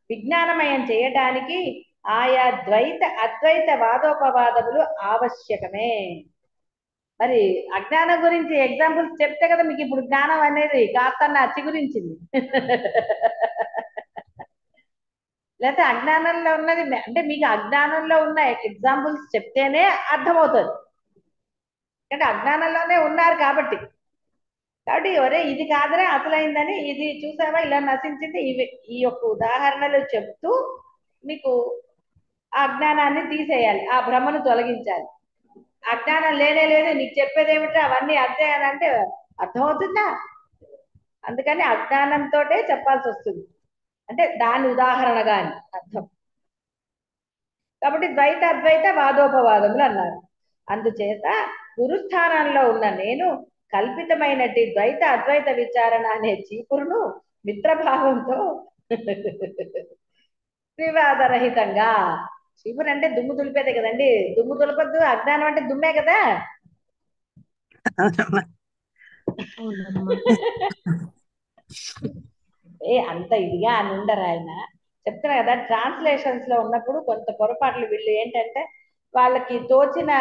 విజ్ఞానమయం చేయటానికి ఆయా ద్వైత అద్వైత వాదోపవాదములు ఆవశ్యకమే. మరి అజ్ఞానం గురించి ఎగ్జాంపుల్స్ చెప్తే కదా మీకు ఇప్పుడు జ్ఞానం అనేది కాస్తన్న అచ్చి గురించింది. లేకపోతే అజ్ఞానంలో ఉన్నది అంటే మీకు అజ్ఞానంలో ఉన్న ఎగ్జాంపుల్స్ చెప్తేనే అర్థమవుతుంది. అంటే అజ్ఞానంలోనే ఉన్నారు కాబట్టి ఒరే ఇది కాదురా అసలైందని, ఇది చూసావా ఇలా నశించింది, ఈ యొక్క ఉదాహరణలు చెప్తూ మీకు ఆ అజ్ఞానాన్ని తీసేయాలి, ఆ భ్రమను తొలగించాలి. అజ్ఞానం లేనే లేదు, నీకు చెప్పేది ఏమిటో అవన్నీ అంతే అని అంటే అర్థమవుతుందా? అందుకని అజ్ఞానంతో చెప్పాల్సి వస్తుంది, అంటే దాని ఉదాహరణగా అని అర్థం. కాబట్టి ద్వైత అద్వైత వాదోపవాదములు అన్నారు. అందుచేత గురుస్థానంలో ఉన్న నేను కల్పితమైనటి ద్వైత అద్వైత విచారణ అనే చీపురును మిత్రభావంతో వివాదరహితంగా, చీపురు అంటే దుమ్ము దులిపేదే కదండి, దుమ్ము దులపద్దు, అజ్ఞానం అంటే దుమ్మే కదా. అంత ఇదిగా అని ఉండరు ఆయన. చెప్తున్నా కదా, ట్రాన్స్లేషన్స్ లో ఉన్నప్పుడు కొంత పొరపాట్లు వీళ్ళు ఏంటంటే వాళ్ళకి తోచిన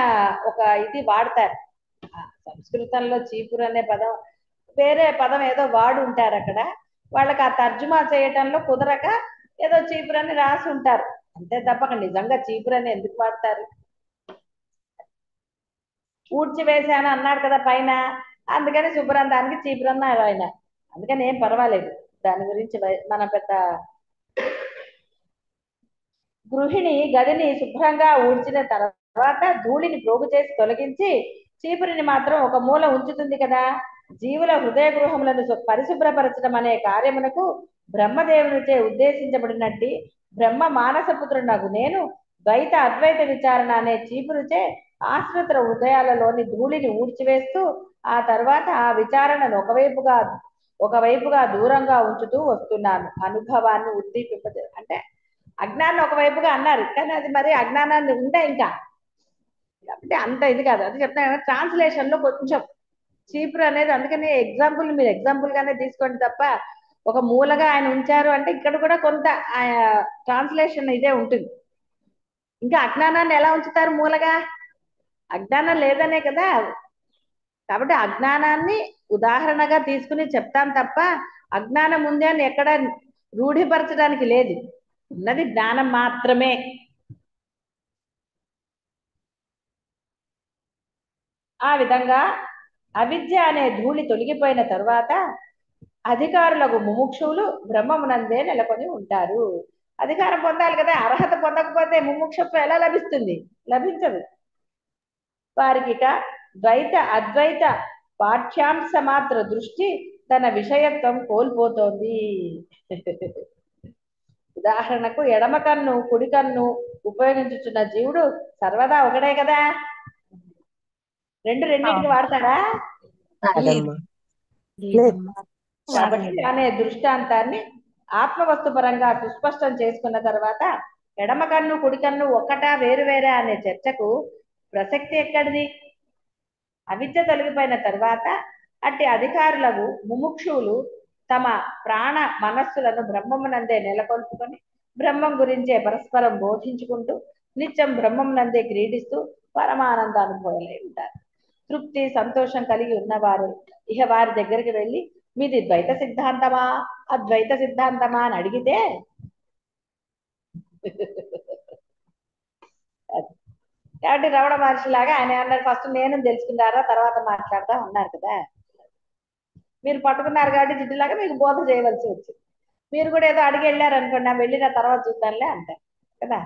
ఒక ఇది వాడతారు. సంస్కృతంలో చీపురు అనే పదం వేరే పదం ఏదో వాడు ఉంటారు అక్కడ, వాళ్ళకి ఆ తర్జుమా చేయటంలో కుదరక ఏదో చీపురు అని రాసి ఉంటారు అంతే తప్పక నిజంగా చీపురు అని ఎందుకు వాడతారు? ఊడ్చి వేసాను అన్నాడు కదా పైన, అందుకని శుభ్రం దానికి చీపురు అన్నారు ఆయన. అందుకని ఏం పర్వాలేదు, దాని గురించి మన పెద్ద గృహిణి గదిని శుభ్రంగా ఊడ్చిన తర్వాత ధూళిని ప్రోగు చేసి తొలగించి చీపురిని మాత్రం ఒక మూల ఉంచుతుంది కదా. జీవుల హృదయ గృహములను పరిశుభ్రపరచడం అనే కార్యమునకు బ్రహ్మదేవునిచే ఉద్దేశించబడినట్టి బ్రహ్మ మానసపుత్రునకు నేను ద్వైత అద్వైత విచారణ అనే చీపురుచే ఆశ్రిత హృదయాలలోని ధూళిని ఊడ్చివేస్తూ ఆ తర్వాత ఆ విచారణను ఒకవైపుగా దూరంగా ఉంచుతూ వస్తున్నాను. అనుభవాన్ని ఉద్దీపింపజే అంటే అజ్ఞానం ఒకవైపుగా అన్నారు, కానీ అది మరి అజ్ఞానాన్ని ఉండే ఇంకా, కాబట్టి అంత ఇది కాదు. అది చెప్తాను కదా, ట్రాన్స్లేషన్ లో కొంచెం చీపురు అనేది, అందుకని ఎగ్జాంపుల్ మీరు ఎగ్జాంపుల్ గానే తీసుకోండి తప్ప ఒక మూలగా ఆయన ఉంచారు అంటే ఇక్కడ కూడా కొంత ట్రాన్స్లేషన్ ఇదే ఉంటుంది. ఇంకా అజ్ఞానాన్ని ఎలా ఉంచుతారు మూలగా? అజ్ఞానం లేదనే కదా. కాబట్టి అజ్ఞానాన్ని ఉదాహరణగా తీసుకుని చెప్తాం తప్ప అజ్ఞానం ఉంది అని ఎక్కడ రూఢిపరచడానికి లేదు, ఉన్నది జ్ఞానం మాత్రమే. ఆ విధంగా అవిద్య అనే ధూళి తొలగిపోయిన తరువాత అధికారులకు ముముక్షువులు బ్రహ్మమునందే నెలకొని ఉంటారు. అధికారం పొందాలి కదా, అర్హత పొందకపోతే ముముక్షత్వం ఎలా లభిస్తుంది? లభించదు. వారికి ద్వైత అద్వైత పాఠ్యాంశ మాత్ర దృష్టి తన విషయత్వం కోల్పోతోంది. ఉదాహరణకు ఎడమ కన్ను కుడి కన్ను ఉపయోగించుచున్న జీవుడు సర్వదా ఒకడే కదా, రెండింటికి వాడతాడా? కాబట్టి అనే దృష్టాంతాన్ని ఆత్మవస్తు పరంగా సుస్పష్టం చేసుకున్న తర్వాత ఎడమ కన్ను కుడి కన్ను ఒక్కటా వేరు వేరే అనే చర్చకు ప్రసక్తి ఎక్కడిది? అవిద్య తొలగిపోయిన తర్వాత అట్టి అధికారులకు ముముక్షువులు తమ ప్రాణ మనస్సులను బ్రహ్మమునందే నెలకొల్పుకొని బ్రహ్మం గురించే పరస్పరం బోధించుకుంటూ నిత్యం బ్రహ్మమునందే క్రీడిస్తూ పరమానంద అనుభవాలై ఉంటారు. తృప్తి సంతోషం కలిగి ఉన్నవారు ఇహ వారి దగ్గరికి వెళ్ళి మీది ద్వైత సిద్ధాంతమా అద్వైత సిద్ధాంతమా అని అడిగితే కాబట్టి రమణ మహర్షి లాగా ఆయన అన్నారు, ఫస్ట్ నేను తెలుసుకున్నారా తర్వాత మాట్లాడతా ఉన్నారు కదా. మీరు పట్టుకున్నారు కాబట్టి జిడ్డులాగా మీకు బోధ చేయవలసి వచ్చింది. మీరు కూడా ఏదో అడిగి వెళ్ళారు అనుకోండి, "నా వెళ్ళిన తర్వాత చూద్దాంలే" అంటారు కదా.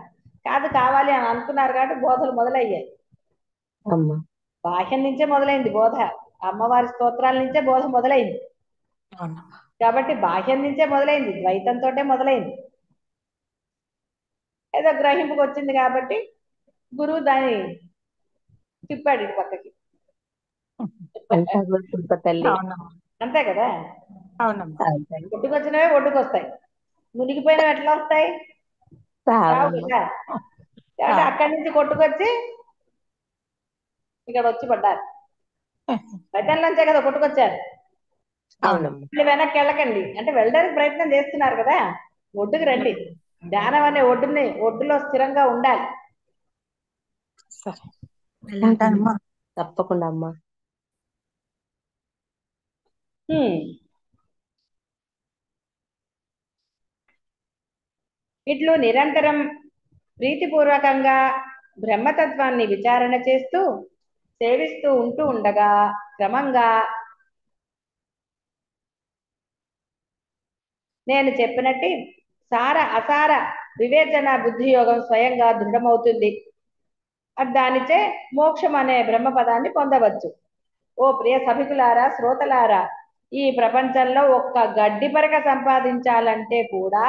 కాదు, కావాలి అని అనుకున్నారు కాబట్టి బోధలు మొదలయ్యాయి. అమ్మా బాహ్యం నుంచే మొదలైంది బోధ. అమ్మవారి స్తోత్రాల నుంచే బోధ మొదలైంది. అవునమ్మా కాబట్టి బాహ్యం నుంచే మొదలైంది, ద్వైతంతోటే మొదలైంది. ఏదో గ్రహింపుకి వచ్చింది కాబట్టి గురువు దాన్ని తిప్పాడు ఇటు పక్కకి. అంతా కూడా పుష్ప తల్లి. అవునమ్మా అంతే కదా. అవునమ్మా అవునండి. ఒడ్డుకొచ్చినవే ఒడ్డుకొస్తాయి, మునిగిపోయినవి ఎట్లా వస్తాయి? రావు రావమ్మా. కదా. కాబట్టి ఆ. అక్కడి నుంచి కొట్టుకొచ్చి ఇక్కడ వచ్చి పడ్డారు. రైతాంలోంచే కదా కొట్టుకొచ్చారు. అవునమ్మా మళ్ళీ వెనక్కి వెళ్ళకండి అంటే వెళ్ళడానికి ప్రయత్నం చేస్తున్నారు కదా, ఒడ్డుకు రండి. ధ్యానం అనే ఒడ్డులో స్థిరంగా ఉండాలి. సరే ఉంటానమ్మా. తప్పకుండా అమ్మా. హ్మ్. ఇట్లు నిరంతరం ప్రీతిపూర్వకంగా బ్రహ్మతత్వాన్ని విచారణ చేస్తూ సేవిస్తూ ఉంటూ ఉండగా క్రమంగా నేను చెప్పినట్టు సార అసార వివేచన బుద్ధి యోగం స్వయంగా దృఢమవుతుంది. దానిచే మోక్షం అనే బ్రహ్మపదాన్ని పొందవచ్చు. ఓ ప్రియ సభికులారా, శ్రోతలారా, ఈ ప్రపంచంలో ఒక్క గడ్డి పరక సంపాదించాలంటే కూడా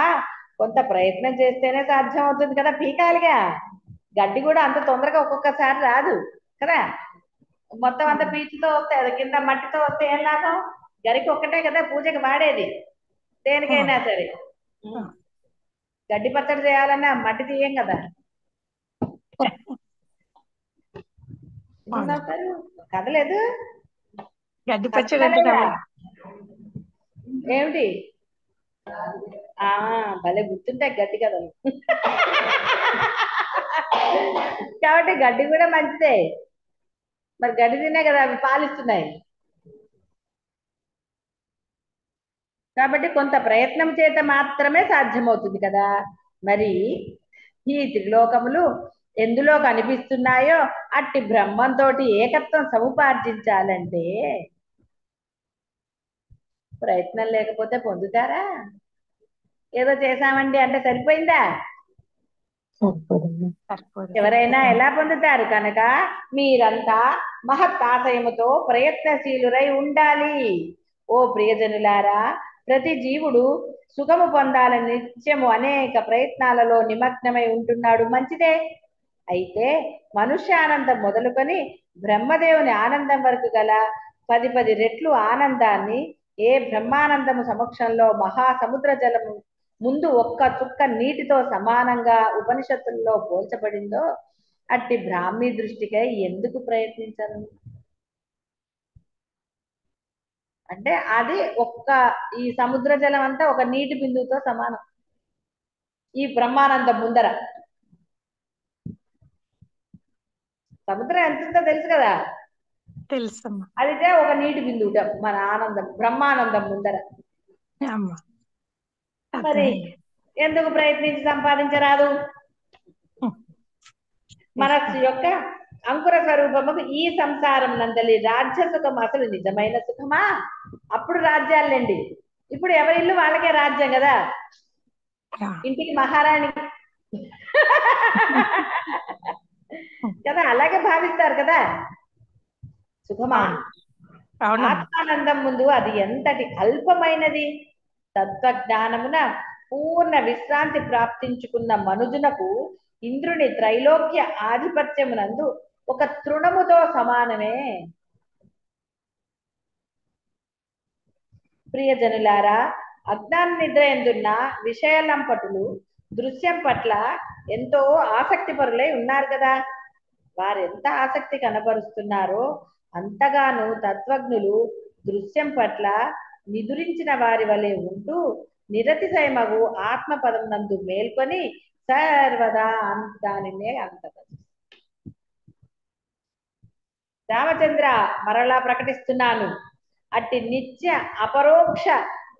కొంత ప్రయత్నం చేస్తేనే సాధ్యం అవుతుంది కదా. పీకాలిగా. గడ్డి కూడా అంత తొందరగా ఒక్కొక్కసారి రాదు కదా. మొత్తం అంత పీచుతో వస్తే, అది కింద మట్టితో వస్తే ఏం లాభం? గరికి ఒక్కటే కదా పూజకి వాడేది, దేనికైనా సరే. గడ్డి పచ్చడి చేయాలన్నా మట్టి తీయం కదా. నవ్వుతారు, కదలేదు. గడ్డి పచ్చడి అంటే కదలలేదా? నవ్వు. ఏమిటి? ఆ భలే గుర్తుంటాయి గడ్డి కథలు. కాబట్టి గడ్డి కూడా మంచిదే. మరి గడ్డి తినే కదా అవి పాలిస్తున్నాయి. కాబట్టి కొంత ప్రయత్నం చేత మాత్రమే సాధ్యమవుతుంది కదా. మరి ఈ త్రిలోకములు ఎందులో కనిపిస్తున్నాయో అట్టి బ్రహ్మంతో ఏకత్వం సముపార్జించాలంటే ప్రయత్నం లేకపోతే పొందుతారా? ఏదో చేశామండి అంటే సరిపోయిందా? సరిపోదమ్మా. సరిపోదు. ఎవరైనా ఎలా పొందుతారు? కనుక మీరంతా మహత్ ఆశయముతో ప్రయత్నశీలురై ఉండాలి. ఓ ప్రియజనులారా, ప్రతి జీవుడు సుఖము పొందాలని నిత్యము అనేక ప్రయత్నాలలో నిమగ్నమై ఉంటున్నాడు, మంచిదే. అయితే మనుష్యానందం మొదలుకొని బ్రహ్మదేవుని ఆనందం వరకు గల 10 రెట్లు ఆనందాన్ని ఏ బ్రహ్మానందము సమక్షంలో మహాసముద్ర జలము ముందు ఒక్క చుక్క నీటితో సమానంగా ఉపనిషత్తుల్లో పోల్చబడిందో అట్టి బ్రాహ్మీ దృష్టికై ఎందుకు ప్రయత్నించను? అంటే అది ఈ సముద్ర జలం అంతా ఒక నీటి బిందువుతో సమానం ఈ బ్రహ్మానందం ముందర. సముద్రం ఎంత ఉందో తెలుసు కదా. తెలుసమ్మా. అదితే ఒక నీటి బిందువు మన ఆనందం బ్రహ్మానందం ముందర. అమ్మా మరి ఎందుకు ప్రయత్నించి సంపాదించరాదు? మనస్సు యొక్క అంకుర స్వరూపముకు ఈ సంసారం నందలి రాజ్య సుఖం అసలు నిజమైన సుఖమా? అప్పుడు రాజ్యాలండి. ఇప్పుడు ఎవరి ఇల్లు వాళ్ళకే రాజ్యం కదా, ఇంటికి మహారాణి కదా, అలాగే భావిస్తారు కదా. సుఖమా? ఆత్మానందం ముందు అది ఎంతటి అల్పమైనది. తత్వజ్ఞానమున పూర్ణ విశ్రాంతి ప్రాప్తించుకున్న మనుజునకు ఇంద్రుని త్రైలోక్య ఆధిపత్యమునందు ఒక తృణముతో సమానమే. ప్రియజనులారా, అజ్ఞాన నిద్ర ఎందున్న విషయలంపటులు దృశ్యం పట్ల ఎంతో ఆసక్తి పరులై ఉన్నారు కదా. వారెంత ఆసక్తి కనబరుస్తున్నారో అంతగాను తత్వజ్ఞులు దృశ్యం పట్ల నిదురించిన వారి వలె ఉంటూ నిరతిశయమగు ఆత్మపదం నందు మేల్కొని సర్వదా దానినే అంతగా. రామచంద్ర, మరలా ప్రకటిస్తున్నాను, అట్టి నిత్య అపరోక్ష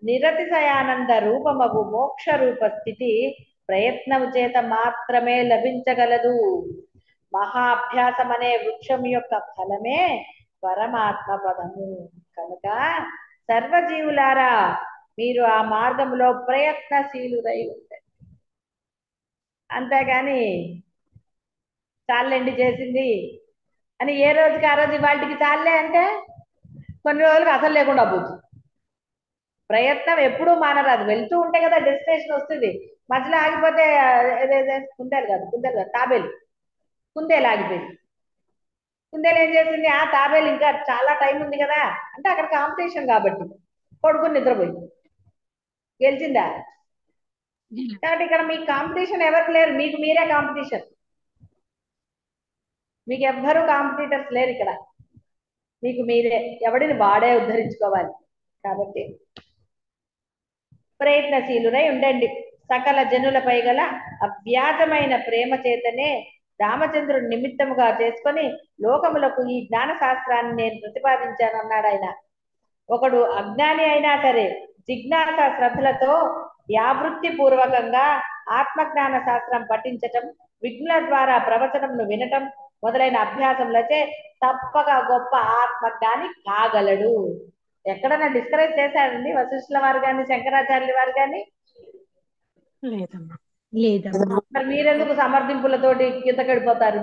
నిరతిశయానంద రూపమగు మోక్ష రూప స్థితి ప్రయత్నము చేత మాత్రమే లభించగలదు. మహాభ్యాసం అనే వృక్షం యొక్క ఫలమే పరమాత్మ పదము. కనుక సర్వజీవులారా, మీరు ఆ మార్గంలో ప్రయత్నశీలురై ఉంటారు. అంతేగాని చాలండి చేసింది అని ఏ రోజుకి ఆ రోజు వాళ్ళకి చాలే అంటే కొన్ని రోజులకు అసలు లేకుండా పోతుంది. ప్రయత్నం ఎప్పుడూ మానరాదు, వెళ్తూ ఉంటే కదా డెస్టినేషన్ వస్తుంది. మధ్యలో ఆగిపోతే కుందేలు కాదు తాబేలు, కుందేలు ఆగిపోయింది. కుందేలు ఏం చేసింది, ఆ తాబేలు ఇంకా చాలా టైం ఉంది కదా అంటే అక్కడ కాంపిటీషన్ కాబట్టి పడుకుని నిద్రపోయింది. గెలిచిందా? కాబట్టి ఇక్కడ మీకు కాంపిటీషన్ ఎవరు లేరు, మీకు మీరే కాంపిటీషన్. మీకు ఎవ్వరూ కాంపిటీటర్స్ లేరు ఇక్కడ, మీకు మీరే, ఎవడిని వాడే ఉద్ధరించుకోవాలి. కాబట్టి ప్రయత్నశీలురై ఉండండి. సకల జనులపై గల అవ్యాజమైన ప్రేమ చేతనే రామచంద్రుడు నిమిత్తముగా చేసుకొని లోకములకు ఈ జ్ఞాన శాస్త్రాన్ని నేను ప్రతిపాదించాను అన్నాడు ఆయన. ఒకడు అజ్ఞాని అయినా సరే జిజ్ఞాస శ్రద్ధలతో యావృత్తి పూర్వకంగా ఆత్మజ్ఞాన శాస్త్రం పఠించటం, విఘ్నుల ద్వారా ప్రవచనంను వినటం మొదలైన అభ్యాసములచే తప్పక గొప్ప ఆత్మజ్ఞాని కాగలడు. ఎక్కడన్నా డిస్కరేజ్ చేశారండి వశిష్ఠుల వారు కానీ శంకరాచార్యుల వారు కానీ? లేదమ్మా. లేదమ్మా. మరి మీరెందుకు సమర్థింపులతోటి కిందకెళ్ళిపోతారు?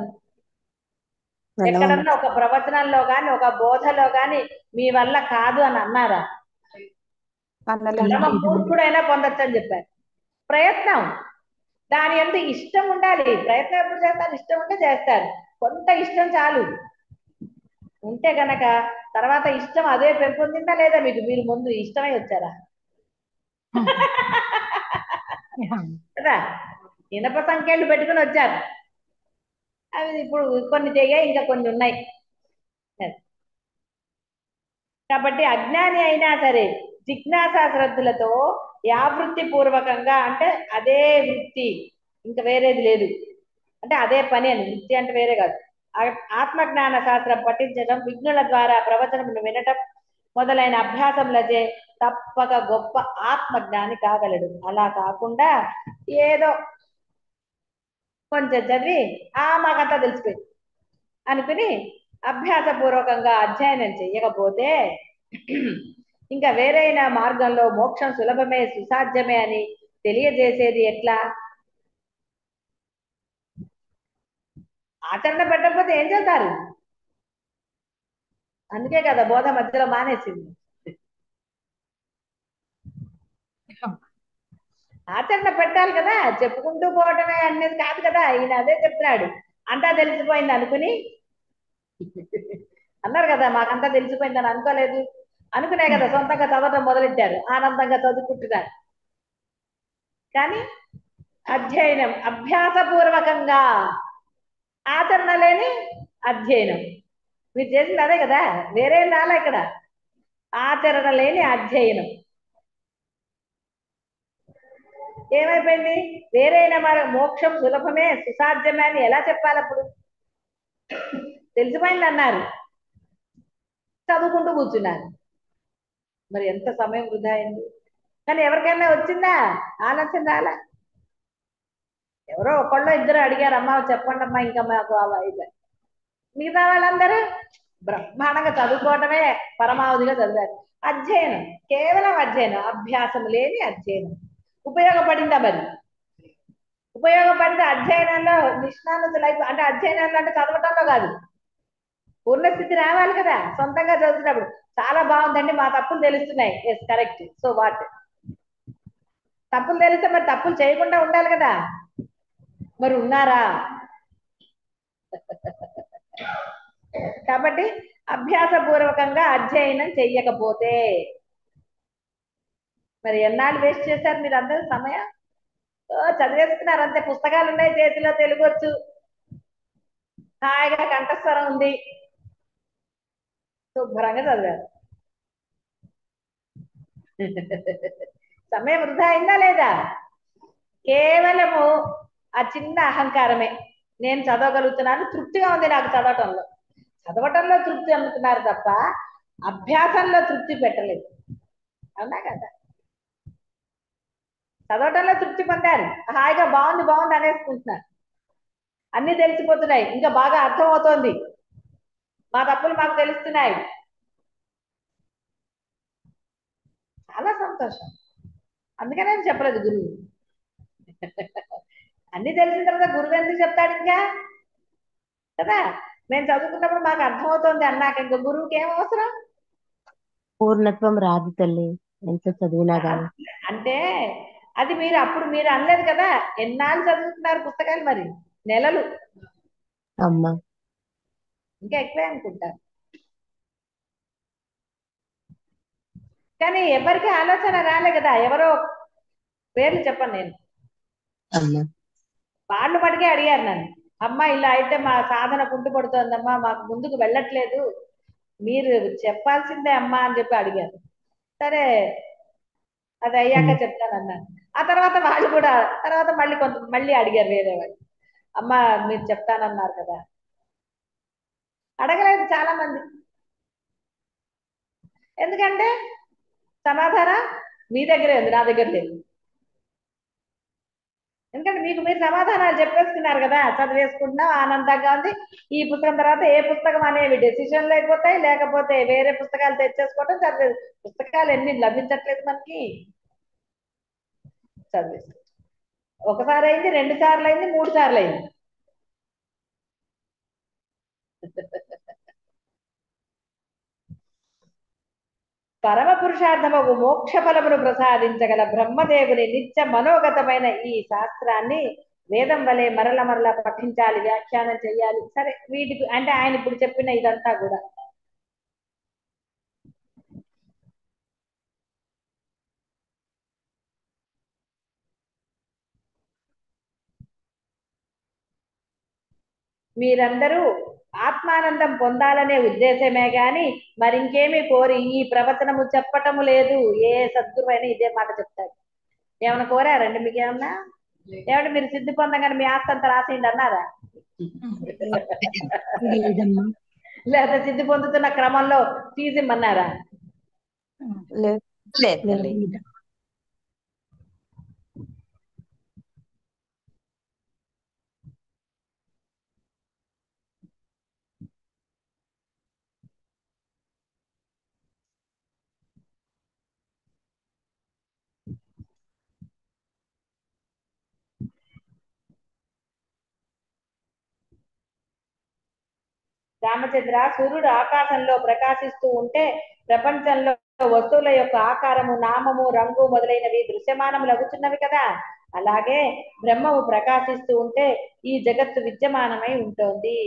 ఎక్కడన్నా ఒక ప్రవచనంలో గాని ఒక బోధలో గాని మీ వల్ల కాదు అని అన్నారా? పరమ మూర్ఖుడైనా పొందొచ్చు అని చెప్పారు. ప్రయత్నం, దాని ఎంత ఇష్టం ఉండాలి. ప్రయత్నం ఎప్పుడు చేస్తారు? ఇష్టం ఉంటే చేస్తారు. కొంత ఇష్టం చాలు ఉంటే గనక తర్వాత ఇష్టం అదే పెంపొందిందా లేదా మీకు? మీరు ముందు ఇష్టమై వచ్చారా కదా? ఇనప సంఖ్యలు పెట్టుకుని వచ్చారు, అవి ఇప్పుడు కొన్ని తెగాయి, ఇంకా కొన్ని ఉన్నాయి. కాబట్టి అజ్ఞాని అయినా సరే జిజ్ఞాసా శ్రద్ధలతో యావృత్తి పూర్వకంగా అంటే అదే వృత్తి, ఇంకా వేరేది లేదు అంటే అదే పని అని, వృత్తి అంటే వేరే కాదు. ఆత్మజ్ఞాన శాస్త్రం పఠించడం, విఘ్నుల ద్వారా ప్రవచనమును వినటం మొదలైన అభ్యాసములచే తప్పక గొప్ప ఆత్మజ్ఞాని కాగలడు. అలా కాకుండా ఏదో కొంచెం చదివి మాకంతా తెలిసిపోయింది అనుకుని అభ్యాస పూర్వకంగా అధ్యయనం చెయ్యకపోతే ఇంకా వేరైన మార్గంలో మోక్షం సులభమే సుసాధ్యమే అని తెలియజేసేది ఎట్లా? ఆచరణ పెట్టకపోతే ఏం చేస్తారు? అందుకే కదా బోధ మధ్యలో మానేసింది. ఆచరణ పెట్టాలి కదా, చెప్పుకుంటూ పోవటమే అనేది కాదు కదా. ఈయన అదే చెప్తున్నాడు, అంతా తెలిసిపోయింది అనుకుని అన్నారు కదా, మాకంతా తెలిసిపోయిందని అనుకోలేదు అనుకునే కదా సొంతంగా చదవటం మొదలెట్టారు, ఆనందంగా చదువుకుంటున్నారు. కానీ అధ్యయనం అభ్యాసపూర్వకంగా, ఆచరణ లేని అధ్యయనం. మీరు చేసింది అదే కదా, వేరే రాలే ఇక్కడ. ఆచరణ లేని అధ్యయనం ఏమైపోయింది? వేరైన మరి మోక్షం సులభమే సుసాధ్యమే అని ఎలా చెప్పాలి? అప్పుడు తెలిసిపోయింది అన్నారు, చదువుకుంటూ కూర్చున్నారు, మరి ఎంత సమయం వృధా అయింది. కానీ ఎవరికైనా వచ్చిందా? ఆలోచన రాలే. ఎవరో ఒకళ్ళు ఇద్దరు అడిగారు, అమ్మ చెప్పండి అమ్మా, ఇంకా మాకు అయితే మిగతా వాళ్ళందరూ బ్రహ్మాండంగా చదువుకోవటమే పరమావధిగా చదివారు. అధ్యయనం, కేవలం అధ్యయనం, అభ్యాసం లేని అధ్యయనం ఉపయోగపడిందా? మరి ఉపయోగపడితే అధ్యయనంలో నిష్ణాతులు అయిపో అంటే అధ్యయనంలో అంటే చదవటంలో కాదు, పూర్ణస్థితి రావాలి కదా. సొంతంగా చదువుతున్నప్పుడు చాలా బాగుందండి, మా తప్పులు తెలుస్తున్నాయి, ఎస్ కరెక్ట్, సో వాట్? తప్పులు తెలిస్తే మరి తప్పులు చేయకుండా ఉండాలి కదా, మరి ఉన్నారా? కాబట్టి అభ్యాసపూర్వకంగా అధ్యయనం చెయ్యకపోతే మరి ఎన్నాళ్ళు వేస్ట్ చేశారు మీరు అందరూ సమయం? చదివేస్తున్నారు అంతే, పుస్తకాలు ఉన్నాయి చేతిలో, తెలుగు వచ్చు, హాయిగా కంఠస్వరం ఉంది, శుభ్రంగా చదివారు. సమయం వృధా అయిందా లేదా? కేవలము ఆ చిన్న అహంకారమే, నేను చదవగలుగుతున్నాను, తృప్తిగా ఉంది నాకు చదవటంలో. చదవటంలో తృప్తి అందుతున్నారు తప్ప అభ్యాసంలో తృప్తి పెట్టలేదు, అవునా కదా? చదవటంలో తృప్తి పొందారు, హాయిగా బాగుంది బాగుంది అనేసుకుంటున్నారు, అన్ని తెలిసిపోతున్నాయి, ఇంకా బాగా అర్థం అవుతోంది, మా తప్పులు మాకు తెలుస్తున్నాయి, చాలా సంతోషం. అందుకనే నేను చెప్పలేదు గురువు. అన్ని తెలిసిన తర్వాత గురువు ఎందుకు చెప్తాడు ఇంకా కదా. మేము చదువుకున్నప్పుడు మాకు అర్థమవుతుంది అన్నాక ఇంకా గురువుకి ఏం అవసరం? పూర్ణత్వం రాదు తల్లి ఎంత చదివినా గాని. అంటే అది మీరు అప్పుడు మీరు అనలేదు కదా. ఎన్నాళ్ళు చదువుతున్నారు పుస్తకాలు? మరి నెలలు, అమ్మా ఇంకా ఎక్కువే అనుకుంటారు. కానీ ఎవరికి ఆలోచన రాలే కదా. ఎవరో పేర్లు చెప్పను నేను, అమ్మా వాళ్ళు మటుకే అడిగారు నన్ను, అమ్మ ఇలా అయితే మా సాధన కుంటుపడుతోందమ్మా, మాకు ముందుకు వెళ్ళట్లేదు, మీరు చెప్పాల్సిందే అమ్మా అని చెప్పి అడిగారు. సరే అది అయ్యాక చెప్తానన్నాను. ఆ తర్వాత వాళ్ళు కూడా తర్వాత మళ్ళీ అడిగారు వేరే వాళ్ళు, అమ్మ మీరు చెప్తానన్నారు కదా. అడగలేదు చాలా మంది. ఎందుకంటే సమాధానం మీ దగ్గరే ఉంది, నా దగ్గర లేదు. ఎందుకంటే మీకు మీరు సమాధానాలు చెప్పేసుకున్నారు కదా, చదివేసుకుంటున్నాం, ఆనందంగా ఉంది. ఈ పుస్తకం తర్వాత ఏ పుస్తకం అనేవి డెసిషన్లు అయిపోతాయి, లేకపోతే వేరే పుస్తకాలు తెచ్చేసుకోవటం, చదివే పుస్తకాలు ఎన్ని లభించట్లేదు మనకి. చదివేసుకో. ఒకసారి అయింది, 2 సార్లు అయింది, 3 సార్లు అయింది. పరమ పురుషార్థమగు మోక్ష ఫలమును ప్రసాదించగల బ్రహ్మదేవుని నిత్య మనోగతమైన ఈ శాస్త్రాన్ని వేదం వలె మరల మరల పఠించాలి, వ్యాఖ్యానం చేయాలి. సరే వీటికి అంటే ఆయన ఇప్పుడు చెప్పిన ఇదంతా కూడా మీరందరూ ఆత్మానందం పొందాలనే ఉద్దేశమే గాని మరింకేమీ కోరి ఈ ప్రవచనము చెప్పటము లేదు. ఏ సద్గురు అయినా ఇదే మాట చెప్తాడు. ఏమైనా కోరారండి మీకు? ఏమన్నా ఏమంటే మీరు సిద్ధి పొందగానే మీ ఆస్తి అంతా రాసేయండి అన్నారా? లేదమ్మా. లేదా సిద్ధి పొందుతున్న క్రమంలో ఫీజు ఇమ్మన్నారా? లేదు తల్లి. లేదు. రామచంద్ర, సూర్యుడు ఆకాశంలో ప్రకాశిస్తూ ఉంటే ప్రపంచంలో వస్తువుల యొక్క ఆకారము, నామము, రంగు మొదలైనవి దృశ్యమానము లగుచున్నవి కదా. అలాగే బ్రహ్మము ప్రకాశిస్తూ ఉంటే ఈ జగత్తు విద్యమానమై ఉంటుంది.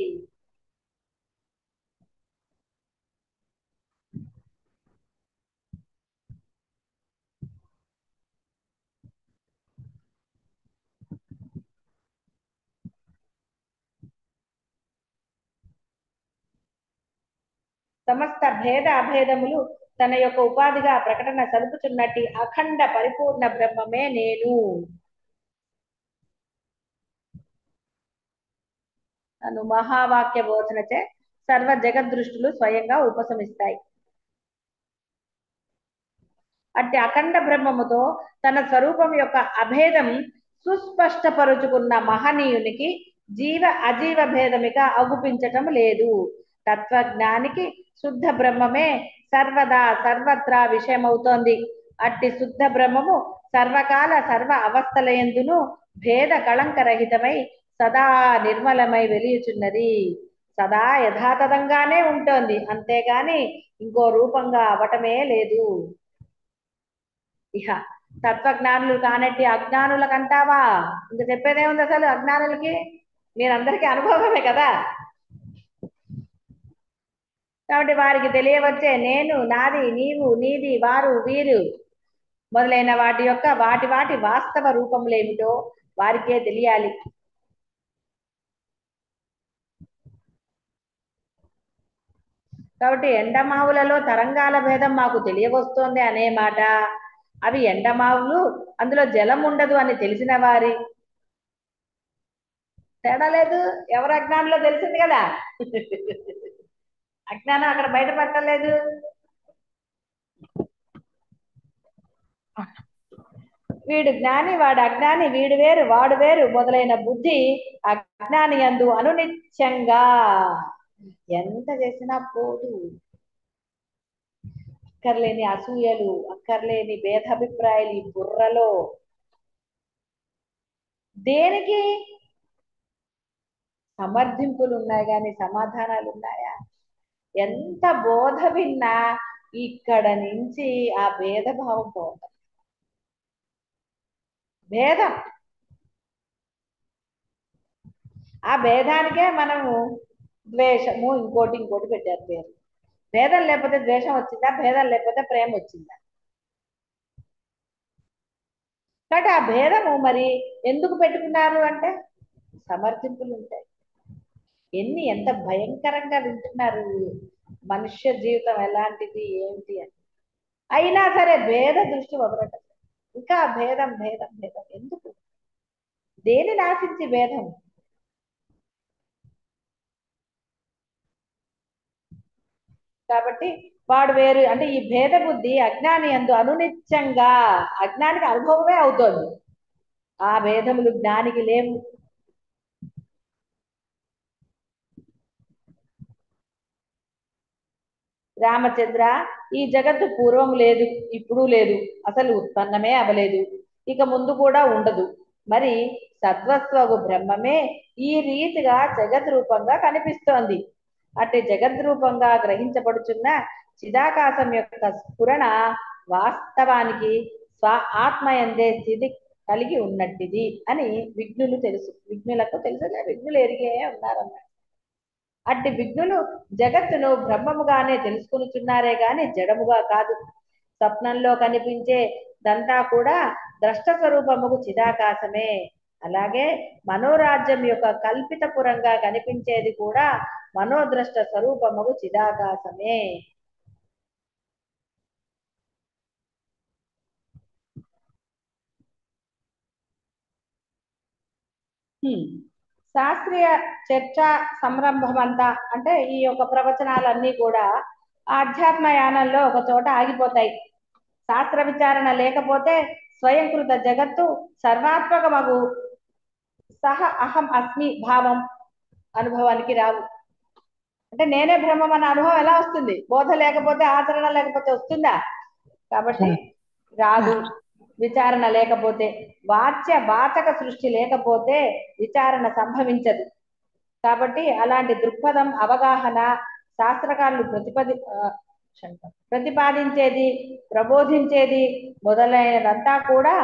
సమస్త భేద అభేదములు తన యొక్క ఉపాధిగా ప్రకటన సలుపుచున్నట్టి అఖండ పరిపూర్ణ బ్రహ్మమే నేను. నన్ను మహావాక్య బోధనచే సర్వ జగదృష్టులు స్వయంగా ఉపశమిస్తాయి. అట్టి అఖండ బ్రహ్మముతో తన స్వరూపం యొక్క అభేదం సుస్పష్టపరుచుకున్న మహనీయునికి జీవ అజీవ భేదమిక అగుపించటం లేదు. తత్వజ్ఞానికి శుద్ధ బ్రహ్మమే సర్వదా సర్వత్రా విషయమవుతోంది. అట్టి శుద్ధ బ్రహ్మము సర్వకాల సర్వ అవస్థలయందును భేద కళంకరహితమై సదా నిర్మలమై వెలియుచున్నది. సదా యథాతథంగానే ఉంటోంది, అంతేగాని ఇంకో రూపంగా అవటమే లేదు. ఇహ తత్వజ్ఞానులు కానట్టి అజ్ఞానులకు అంటావా? ఇంక చెప్పేదేముంది అసలు అజ్ఞానులకి? మీరందరికీ అనుభవమే కదా. కాబట్టి వారికి తెలియవచ్చే నేను, నాది, నీవు, నీది, వారు, వీరు మొదలైన వాటి యొక్క వాటి వాస్తవ రూపములేమిటో వారికే తెలియాలి. కాబట్టి ఎండమావులలో తరంగాల భేదం మాకు తెలియవస్తోంది అనే మాట, అవి ఎండమావులు, అందులో జలం ఉండదు అని తెలిసిన వారి తేడా లేదు. ఎవరు అజ్ఞానంలో తెలిసింది కదా. అజ్ఞానం అక్కడ బయటపడలేదు. వీడు జ్ఞాని, వాడు అజ్ఞాని, వీడు వేరు, వాడు వేరు మొదలైన బుద్ధి అజ్ఞాని యందు అనునిత్యంగా ఎంత చేసినా పోదు. అక్కర్లేని అసూయలు, అక్కర్లేని భేదాభిప్రాయాలు ఈ బుర్రలో. దేనికి సమర్థింపులు ఉన్నాయి కానీ సమాధానాలు ఉన్నాయా? ఎంత బోధ విన్నా ఇక్కడ నుంచి ఆ భేదభావం పోతుంది. భేదం, ఆ భేదానికే మనము ద్వేషము ఇంకోటి పెట్టారు పేరు. భేదం లేకపోతే ద్వేషం వచ్చిందా? భేదం లేకపోతే ప్రేమ వచ్చిందా? కాబట్టి ఆ భేదము మరి ఎందుకు పెట్టుకున్నారు అంటే సమర్థింపులు ఉంటాయి. ఎంత భయంకరంగా వింటున్నారు మనుష్య జీవితం ఎలాంటిది ఏంటి అని. అయినా సరే భేద దృష్టి వదలటం. ఇంకా భేదం భేదం భేదం ఎందుకు? దేనిని ఆశించి భేదం? కాబట్టి వాడు వేరు అంటే ఈ భేద బుద్ధి అజ్ఞాని యందు అనునిత్యంగా, అజ్ఞానికి అనుభవమే అవుతోంది. ఆ భేదములు జ్ఞానికి లేవు. రామచంద్ర, ఈ జగత్తు పూర్వం లేదు, ఇప్పుడు లేదు, అసలు ఉత్పన్నమే అవలేదు, ఇక ముందు కూడా ఉండదు. మరి సత్వస్వగు బ్రహ్మమే ఈ రీతిగా జగత్ రూపంగా కనిపిస్తోంది. అట్టి జగద్రూపంగా గ్రహించబడుచున్న చిదాకాశం యొక్క స్ఫురణ వాస్తవానికి స్వ ఆత్మయందే స్థితి కలిగి ఉన్నట్టిది అని విఘ్నులకు తెలుసులే, విఘ్నులు ఎరిగే ఉన్నారన్నమాట. అట్టి విఘ్నులు జగత్తును బ్రహ్మముగానే తెలుసుకొనుచున్నారే గాని జడముగా కాదు. స్వప్నంలో కనిపించే దంతా కూడా ద్రష్ట స్వరూపముకు చిదాకాశమే. అలాగే మనోరాజ్యం యొక్క కల్పితపురంగా కనిపించేది కూడా మనోద్రష్ట స్వరూపముకు చిదాకాశమే. శాస్త్రీయ చర్చ సంరంభం అంతా అంటే ఈ యొక్క ప్రవచనాలన్నీ కూడా ఆధ్యాత్మ యానంలో ఒక చోట ఆగిపోతాయి. శాస్త్ర విచారణ లేకపోతే స్వయంకృత జగత్తు సర్వాత్మకమగు సహ అహం అస్మి భావం అనుభవానికి రావు. అంటే నేనే బ్రహ్మం అన్న అనుభవం ఎలా వస్తుంది? బోధ లేకపోతే, ఆచరణ లేకపోతే వస్తుందా? కాబట్టి రాదు. విచారణ లేకపోతే, వాచక సృష్టి లేకపోతే విచారణ సంభవించదు. కాబట్టి అలాంటి దృక్పథం, అవగాహన శాస్త్రకారులు ప్రతిపాదించేది, ప్రబోధించేది మొదలైనదంతా కూడా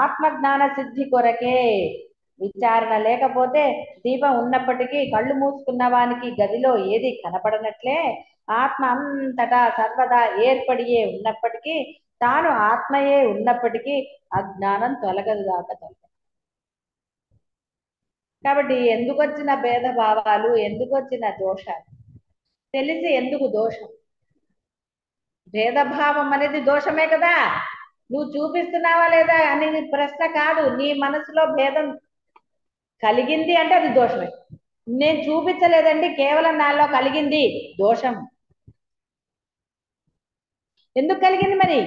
ఆత్మజ్ఞాన సిద్ధి కొరకే. విచారణ లేకపోతే దీపం ఉన్నప్పటికీ కళ్ళు మూసుకున్న వానికి గదిలో ఏది కనపడనట్లే ఆత్మ అంతటా సర్వదా ఏర్పడియే ఉన్నప్పటికీ, తాను ఆత్మయే ఉన్నప్పటికీ అజ్ఞానం తొలగదుగాక తొలగదు. కాబట్టి ఎందుకు వచ్చిన భేదభావాలు, ఎందుకు వచ్చిన దోషాలు? తెలిసి ఎందుకు దోషం? భేదభావం అనేది దోషమే కదా. నువ్వు చూపిస్తున్నావా లేదా అని ప్రశ్న కాదు. నీ మనసులో భేదం కలిగింది అంటే అది దోషమే. నేను చూపించలేదండి, కేవలం నాలో కలిగింది, దోషం. ఎందుకు కలిగింది మరి?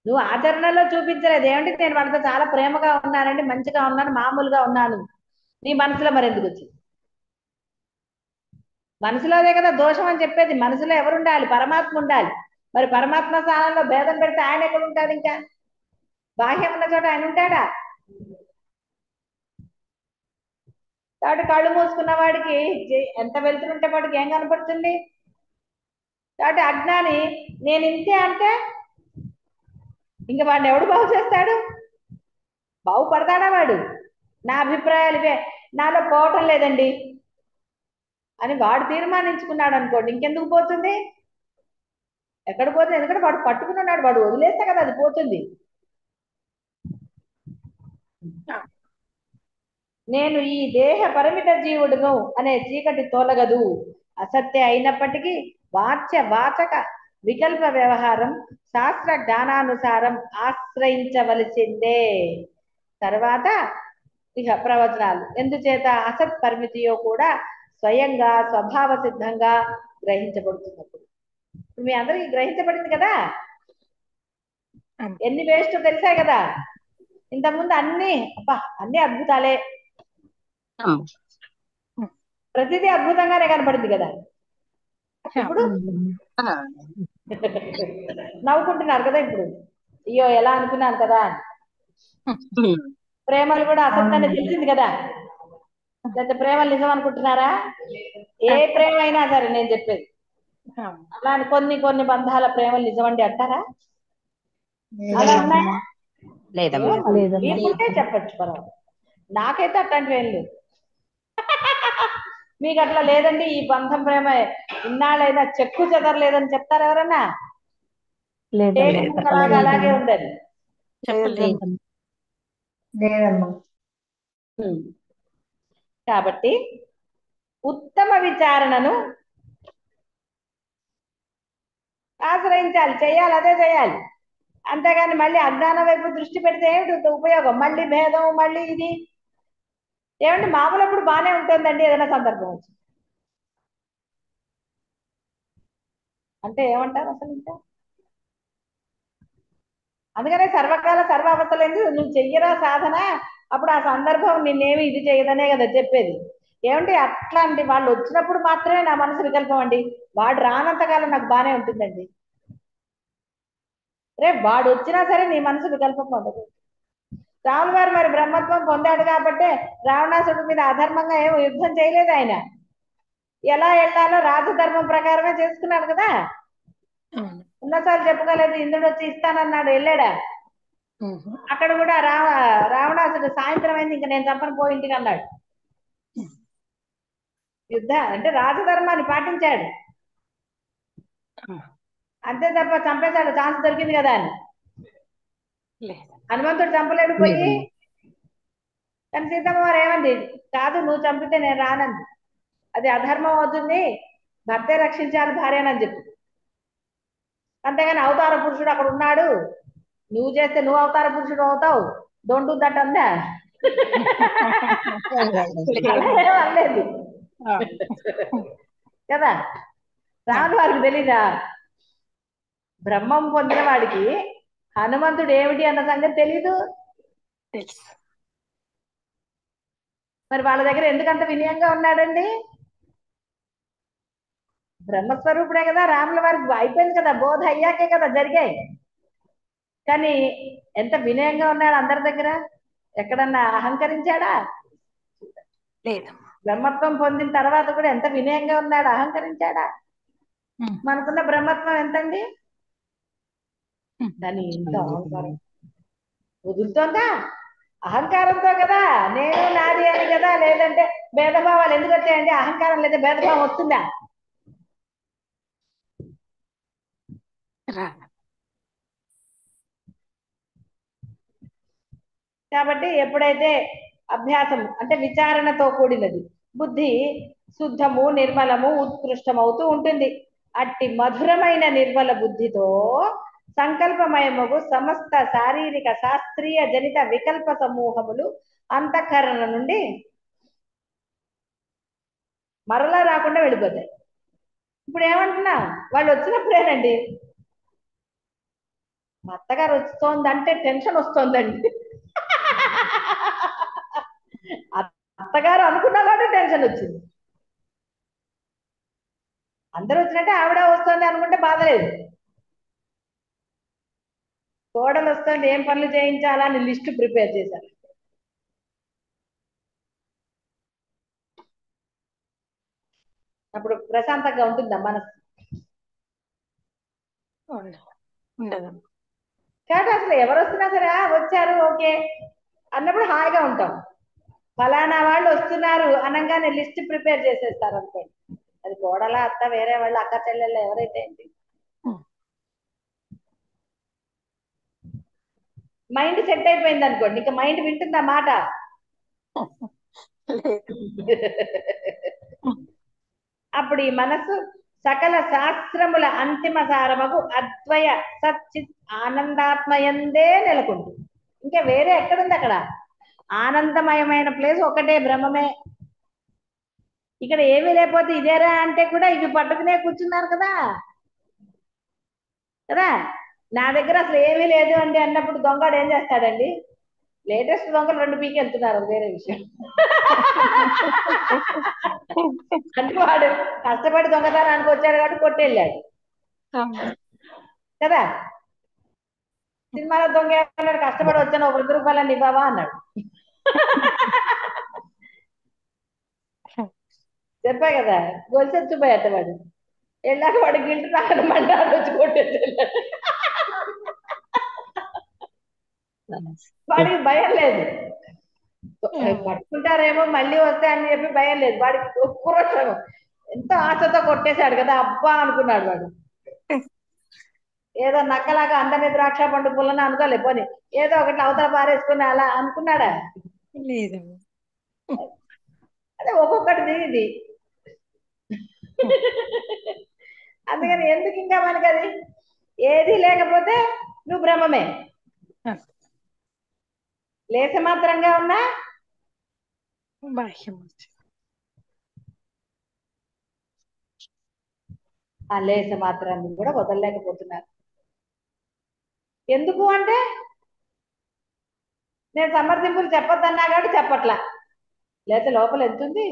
నువ్వు ఆచరణలో చూపించలేదు. ఏమంటే నేను వాళ్ళతో చాలా ప్రేమగా ఉన్నానండి, మంచిగా ఉన్నాను, మామూలుగా ఉన్నాను. నీ మనసులో మరి ఎందుకు వచ్చింది? మనసులోదే కదా దోషం అని చెప్పేది. మనసులో ఎవరు ఉండాలి? పరమాత్మ ఉండాలి. మరి పరమాత్మ స్థానంలో భేదం పెడితే ఆయన ఎక్కడ ఉంటాడు? ఇంకా బాహ్యం ఉన్న చోట ఆయన ఉంటాడా? కాబట్టి కళ్ళు మూసుకున్న వాడికి ఎంత వెళ్తుంటే వాడికి ఏం కనపడుతుంది? కాబట్టి అజ్ఞాని నేను ఇంతే అంటే ఇంక వాడిని ఎవడు బాగు చేస్తాడు? బాగుపడతాడా వాడు? నా అభిప్రాయాలు ఇవే, నాలో పోవటం లేదండి అని వాడు తీర్మానించుకున్నాడు అనుకోండి, ఇంకెందుకు పోతుంది? ఎక్కడ పోతుంది? ఎందుకంటే వాడు పట్టుకున్నాడు, వాడు వదిలేస్తే కదా అది పోతుంది. నేను ఈ దేహ పరిమిత జీవుడును అనే చీకటి తోలగదు. అసత్య అయినప్పటికీ వాచక వికల్ప వ్యవహారం శాస్త్ర జ్ఞానానుసారం ఆశ్రయించవలసిందే. తర్వాత ఇక ప్రవచనాలు. ఎందుచేత అసత్ పరిమితియో కూడా స్వయంగా స్వభావ సిద్ధంగా గ్రహించబడుతున్నప్పుడు. మీ అందరికి గ్రహించబడింది కదా. ఎన్ని వేస్ట్ తెలిసాయి కదా. ఇంతకుముందు అన్ని అద్భుతాలే, ప్రతిదీ అద్భుతంగానే కనపడింది కదా. ఇప్పుడు నవ్వుకుంటున్నారు కదా ఇప్పుడు, అయ్యో ఎలా అనుకున్నాను కదా అని. ప్రేమలు కూడా అసత్తనే తెలిసింది కదా, లేకపోతే ప్రేమలు నిజం అనుకుంటున్నారా? ఏ ప్రేమ అయినా సరే నేను చెప్పేది అలా అని కొన్ని కొన్ని బంధాల ప్రేమలు నిజమండి అంటారా? అలా ఉన్నాయా? లేదమ్మా. మీకుంటే చెప్పచ్చు, పర్వాలేదు. నాకైతే అట్లాంటివి ఏం లేదు. మీకు అట్లా లేదండి, ఈ బంధం ప్రేమ ఇన్నాళ్ళైనా చెక్కు చెదరలేదని చెప్తారు ఎవరన్నా? లాగా అలాగే ఉండదు. లేదమ్మా. కాబట్టి ఉత్తమ విచారణను ఆశ్రయించాలి, చేయాలి, అదే చేయాలి. అంతేగాని మళ్ళీ అజ్ఞానం వైపు దృష్టి పెడితే ఏమిటి ఉపయోగం? మళ్ళీ భేదం, మళ్ళీ ఇది ఏమంటే మామూలప్పుడు బాగానే ఉంటుందండి, ఏదైనా సందర్భం వచ్చి అంటే ఏమంటారు అసలు ఇంకా? అందుకనే సర్వకాల సర్వావస్థలేదు, నువ్వు చెయ్యరా సాధన, అప్పుడు ఆ సందర్భం నిన్నేమి ఇది చేయదనే కదా చెప్పేది. ఏమంటే అట్లాంటి వాళ్ళు వచ్చినప్పుడు మాత్రమే నా మనసు వికల్పం అండి, వాడు రానంతకాలం నాకు బాగానే ఉంటుందండి. రేపు వాడు వచ్చినా సరే నీ మనసు వికల్పం ఉండదు. రాములు గారు మరి బ్రహ్మత్వం పొందాడు కాబట్టే రావణాసుడి మీద అధర్మంగా ఏమో యుద్ధం చేయలేదు ఆయన. ఎలా వెళ్ళాలో రాజధర్మం ప్రకారమే చేసుకున్నాడు కదా. ఉన్నసార్లు చెప్పుకోలేదు, ఇంద్రుడు వచ్చి ఇస్తానన్నాడు, వెళ్ళాడా? అక్కడ కూడా రావణాసుడు సాయంత్రం అయింది, ఇంకా నేను చంపను పో ఇంటికి అన్నాడు. యుద్ధ అంటే రాజధర్మాన్ని పాటించాడు అంతే తప్ప చంపేశాడు ఛాన్స్ దొరికింది కదా అని. హనుమంతుడు చంపలేడు పోయి, కానీ సీతమ్మ వారు ఏమంది, కాదు నువ్వు చంపితే నేను రానంది, అది అధర్మం అవుతుంది, భర్తే రక్షించాలి భార్యనని చెప్పి. అంతేగాని అవతార పురుషుడు అక్కడ ఉన్నాడు, నువ్వు చేస్తే నువ్వు అవతార పురుషుడు అవుతావు, డోంట్ డూ దట్ అందా? అనలేదు కదా. రాముడు వారికి తెలీదా? బ్రహ్మం పొందిన వాడికి హనుమంతుడు ఏమిటి అన్న సంగతి తెలీదు. మరి వాళ్ళ దగ్గర ఎందుకంత వినయంగా ఉన్నాడండి? బ్రహ్మస్వరూపుడే కదా, రాముల వారికి అయిపోయింది కదా, బోధ అయ్యాకే కదా జరిగాయి. కానీ ఎంత వినయంగా ఉన్నాడు అందరి దగ్గర, ఎక్కడన్నా అహంకరించాడా? లేదు. బ్రహ్మత్వం పొందిన తర్వాత కూడా ఎంత వినయంగా ఉన్నాడు, అహంకరించాడా? మనకున్న బ్రహ్మత్వం ఎంతండి, దాన్ని ఇంత అహంకారం వదులుతోందా? అహంకారంతో కదా, నేను నాది అని కదా. లేదంటే భేదభావాలు ఎందుకు వచ్చాయండి? అహంకారం లేదా భేదభావం వస్తుందా? కాబట్టి ఎప్పుడైతే అభ్యాసం అంటే విచారణతో కూడినది బుద్ధి శుద్ధము, నిర్మలము, ఉత్కృష్టమవుతూ ఉంటుంది. అట్టి మధురమైన నిర్మల బుద్ధితో సంకల్పమయముగు సమస్త శారీరక శాస్త్రీయ జనిత వికల్ప సమూహములు అంతఃకరణ నుండి మరలా రాకుండా వెళ్ళిపోతాయి. ఇప్పుడు ఏమంటున్నా, వాళ్ళు వచ్చినప్పుడేనండి, మా అత్తగారు వస్తోందంటే టెన్షన్ వస్తోందండి. అత్తగారు అనుకున్నా కాబట్టి టెన్షన్ వచ్చింది. అందరూ వచ్చినట్టే ఆవిడ వస్తుంది అనుకుంటే బాధ లేదు. కోడలు వస్తుంది, ఏం పనులు చేయించాలా అని లిస్టు ప్రిపేర్ చేశారు. అప్పుడు ప్రశాంతంగా ఉంటుందా మనసు? ఉండదు. కాబట్టి అసలు ఎవరు వస్తున్నా సరే వచ్చారు ఓకే అన్నప్పుడు హాయిగా ఉంటాం. ఫలానా వాళ్ళు వస్తున్నారు అనగానే లిస్ట్ ప్రిపేర్ చేసేస్తారు అంతే. అది కోడల అత్త వేరే వాళ్ళు అక్క చెల్లెళ్ళు ఎవరైతే ఏంటి, మైండ్ సెట్ అయిపోయింది అనుకోండి, ఇంకా మైండ్ వింటుందా మాట? అప్పుడు ఈ మనసు సకల శాస్త్రముల అంతిమ సారమగు అద్వయ సచ్చిత్ ఆనందాత్మయందే నెలకొంటుంది. ఇంకా వేరే ఎక్కడుంది? అక్కడ ఆనందమయమైన ప్లేస్ ఒకటే, బ్రహ్మమే. ఇక్కడ ఏమీ లేకపోతే ఇదేరా అంటే కూడా ఇవి పట్టుకునే కూర్చున్నారు కదా కదా. నా దగ్గర అసలు ఏమీ లేదు అండి అన్నప్పుడు దొంగడు ఏం చేస్తాడండి? లేటెస్ట్ దొంగలు 2 పీకి వెళ్తున్నారు, వేరే విషయం. అంటే వాడు కష్టపడి దొంగతనానికి వచ్చాడు కాబట్టి కొట్టెళ్ళాడు. అవును. కదా. సినిమాలో దొంగ అన్నాడు, కష్టపడి వచ్చాను ఒక 2 రూపాయలని ఇవ్వవా అన్నాడు. చెప్పా కదా, గొలుసెత్తుపోయి అట్టవాడు వెళ్ళాక వాడు గిల్ట్ రాని మంటాడు వచ్చి కొట్టేసి వెళ్ళాడు. వాడికి భయం లేదు, పట్టుకుంటారేమో మళ్ళీ వస్తాయని చెప్పి భయం లేదు వాడికి. కుర్రోషం ఎంతో ఆశతో కొట్టేశాడు కదా, అబ్బా అనుకున్నాడు వాడు. ఏదో నక్కలాగా అందరినీ ద్రాక్ష పండు పుల్లని అనుకోలే, పోనీ ఏదో ఒకటి అవతల పారేసుకుని అలా అనుకున్నాడా. లేదమ్మా. అదే ఒక్కొక్కటిది ఇది. అందుకని ఎందుకు ఇంకా మనకి అది ఏది లేకపోతే నువ్వు బ్రహ్మమే. లేస మాత్రంగా ఉన్నా బాహ్యం ఆ లేస మాత్రాన్ని కూడా వదలలేకపోతున్నారు. ఎందుకు అంటే నేను సమర్థింపులు చెప్పొద్దన్నా కాబట్టి చెప్పట్లా. లేకపోతే లోపల ఎంతుంది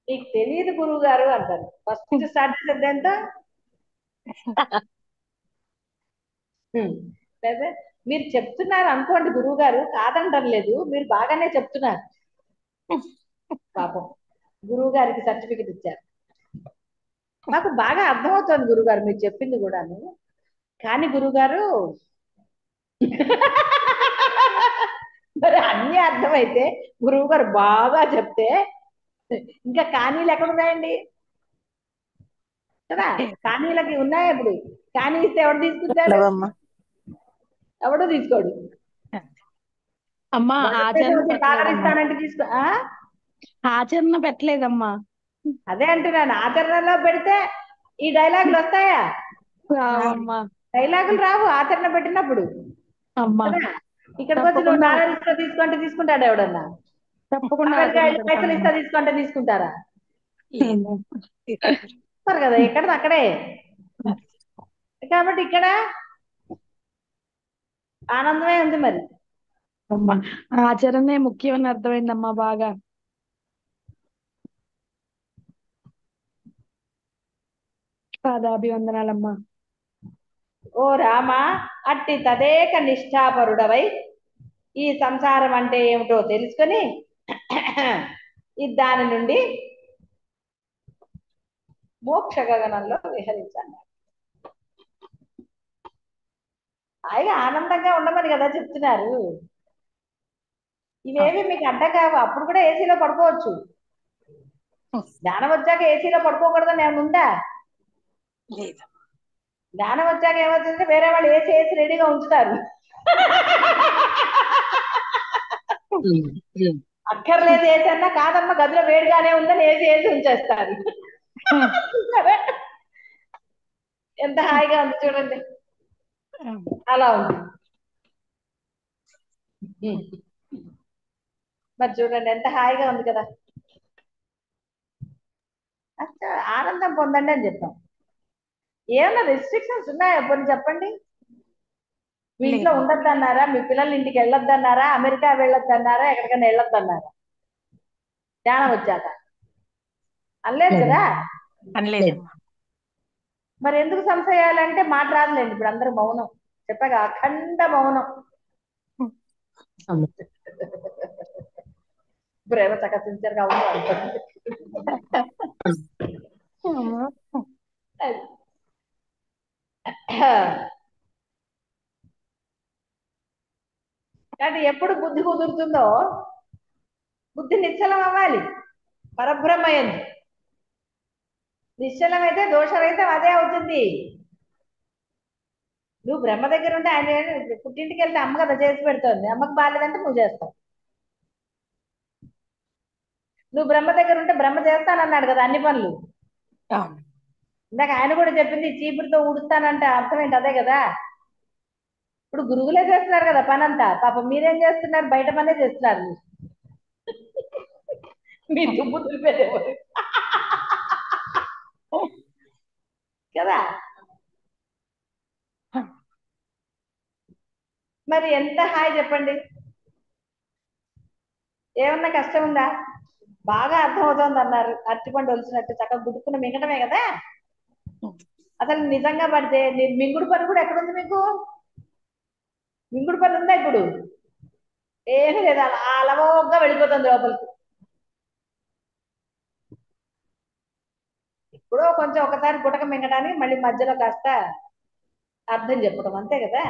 నీకు తెలియదు గురువు గారు అంటారు. ఫస్ట్ స్టార్ట్ చేసేది ఎంత. లేదా మీరు చెప్తున్నారు అనుకోండి, గురువు గారు కాదంటారు లేదు, మీరు బాగానే చెప్తున్నారు. పాపం గురువు గారికి సర్టిఫికెట్ ఇచ్చారు. నాకు బాగా అర్థమవుతుంది గురుగారు మీరు చెప్పింది కూడాను. కానీ గురుగారు మరి అన్ని అర్థమైతే గురువు గారు బాగా చెప్తే ఇంకా కానీలు ఎక్కడున్నాయండి కదా. కానీలకి ఉన్నాయా ఇప్పుడు? కానీ ఇస్తే ఎవడు తీసుకుంటాడు? లేవమ్మా. ఎవడో తీసుకోడు. అమ్మా ఆచరణ పెట్టలేదమ్మా. కాలరిస్తానంటే తీసుకో. ఆచరణ పెట్టలేదమ్మా. అదే అంటున్నాను, ఆచరణలో పెడితే ఈ డైలాగులు వస్తాయా? రావమ్మా. డైలాగులు రావు ఆచరణ పెట్టినప్పుడు అమ్మా కదా. ఇక్కడికి వచ్చి నువ్వు తప్పకుండా డాలర్ ఇస్తా తీసుకుంటే తీసుకుంటాడు ఎవడన్నా? తప్పకుండా అమెరికా ఆచరణ వెళ్ళి పైసలు ఇస్తా పెడతానమ్మా. తీసుకుంటే తీసుకుంటారా? లేదు. మరి కదా ఎక్కడది అక్కడే. కాబట్టి ఇక్కడ ఆనందమే ఉంది మరి. అమ్మా ఆచరణే ముఖ్యమని అర్థమైందమ్మా బాగా. పాదాభివందనాలమ్మా. ఓ రామ, అట్టి తదేక నిష్ఠాపరుడవై ఈ సంసారం అంటే ఏమిటో తెలుసుకొని దాని నుండి మోక్ష గగనంలో విహరించాను. హాయిగా ఆనందంగా ఉండమని కదా చెప్తున్నారు. ఇవేవి మీకు అడ్డం కావు. అప్పుడు కూడా ఏసీలో పడుకోవచ్చు. జ్ఞానం వచ్చాక ఏసీలో పడుకోకూడదని ఏమైనా ఉందా? లేదు. జ్ఞానం వచ్చాక ఏమవుతుందంటే వేరే వాళ్ళు ఏసీ ఏసీ రెడీగా ఉంచుతారు. అక్కర్లేదు ఏసీ అన్నా, కాదమ్మ గదిలో వేడిగానే ఉందని ఏసీ ఏసీ ఉంచేస్తారు. ఎంత హాయిగా ఉంది చూడండి. అలా ఉంది. మరి చూడండి ఎంత హాయిగా ఉంది కదా. ఆనందం పొందండి అని చెప్తాం. ఏమన్నా రెస్ట్రిక్షన్స్ ఉన్నాయా కొన్ని చెప్పండి? మీ ఇంట్లో ఉండొద్దన్నారా? మీ పిల్లల ఇంటికి వెళ్ళొద్దన్నారా? అమెరికా వెళ్ళొద్దన్నారా? ఎక్కడికైనా వెళ్ళొద్దన్నారా జ్ఞానం వచ్చాక? అనలేదు కదా. అనలేదమ్మా. మరి ఎందుకు సంశయాలంటే మాట రాదులేండి. ఇప్పుడు అందరూ మౌనం చెప్పగా, అఖండ మౌనం. ప్రేమ చక్క సిన్సియర్గా ఉంది. కాబట్టి ఎప్పుడు బుద్ధి కుదురుతుందో, బుద్ధి నిశ్చలం అవ్వాలి. పరబ్రహ్మయంది నిశ్చలమైతే దోషమైతే అదే అవుతుంది. నువ్వు బ్రహ్మ దగ్గర ఉంటే ఆయన పుట్టింటికి వెళ్తే అమ్మ కదా చేసి పెడుతుంది. అమ్మకి బాగాలేదంటే నువ్వు చేస్తావు. నువ్వు బ్రహ్మ దగ్గర ఉంటే బ్రహ్మ చేస్తానన్నాడు కదా అన్ని పనులు. ఇందాక ఆయన కూడా చెప్పింది చీపురుతో ఊడుస్తానంటే అర్థం ఏంటి? అదే కదా. ఇప్పుడు గురువులే చేస్తున్నారు కదా పనంతా. పాపం మీరేం చేస్తున్నారు? బయట పనే చేస్తున్నారు. మీ దుమ్ము దులిపేదేవారు కదా. మరి ఎంత హాయి చెప్పండి. ఏమన్నా కష్టం ఉందా? బాగా అర్థమవుతోంది అన్నారు. అరటిపండు వలిసినట్టు చక్కగా గుడుకుని మింగటమే కదా. అసలు నిజంగా పడితే మింగుడు పన్ను కూడా ఎక్కడుంది మీకు? మింగుడు పన్ను ఉందా ఇప్పుడు? ఏమీ లేదు, అలా అలవోగ్గా వెళ్ళిపోతుంది లోపలికి. ఎప్పుడో కొంచెం ఒకసారి గుటక మింగడానికి మళ్ళీ మధ్యలో కాస్త అర్థం చెప్పడం, అంతే కదా.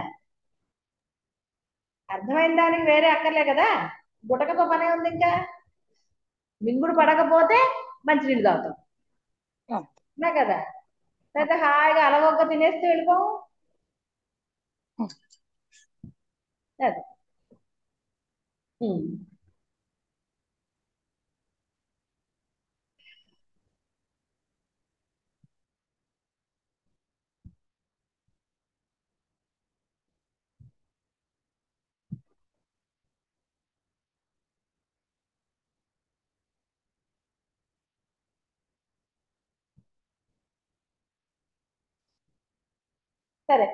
అర్థమైన దానికి వేరే అక్కర్లే కదా, గుటకతో పనే ఉంది. ఇంకా మింగుడు పడకపోతే మంచినీళ్ళు తాగుతాం, అంతే కదా. లేకపోతే హాయిగా అలవోగ్గా తినేస్తే వెళ్ళిపోవు. అదే. ఉమ్. సరే,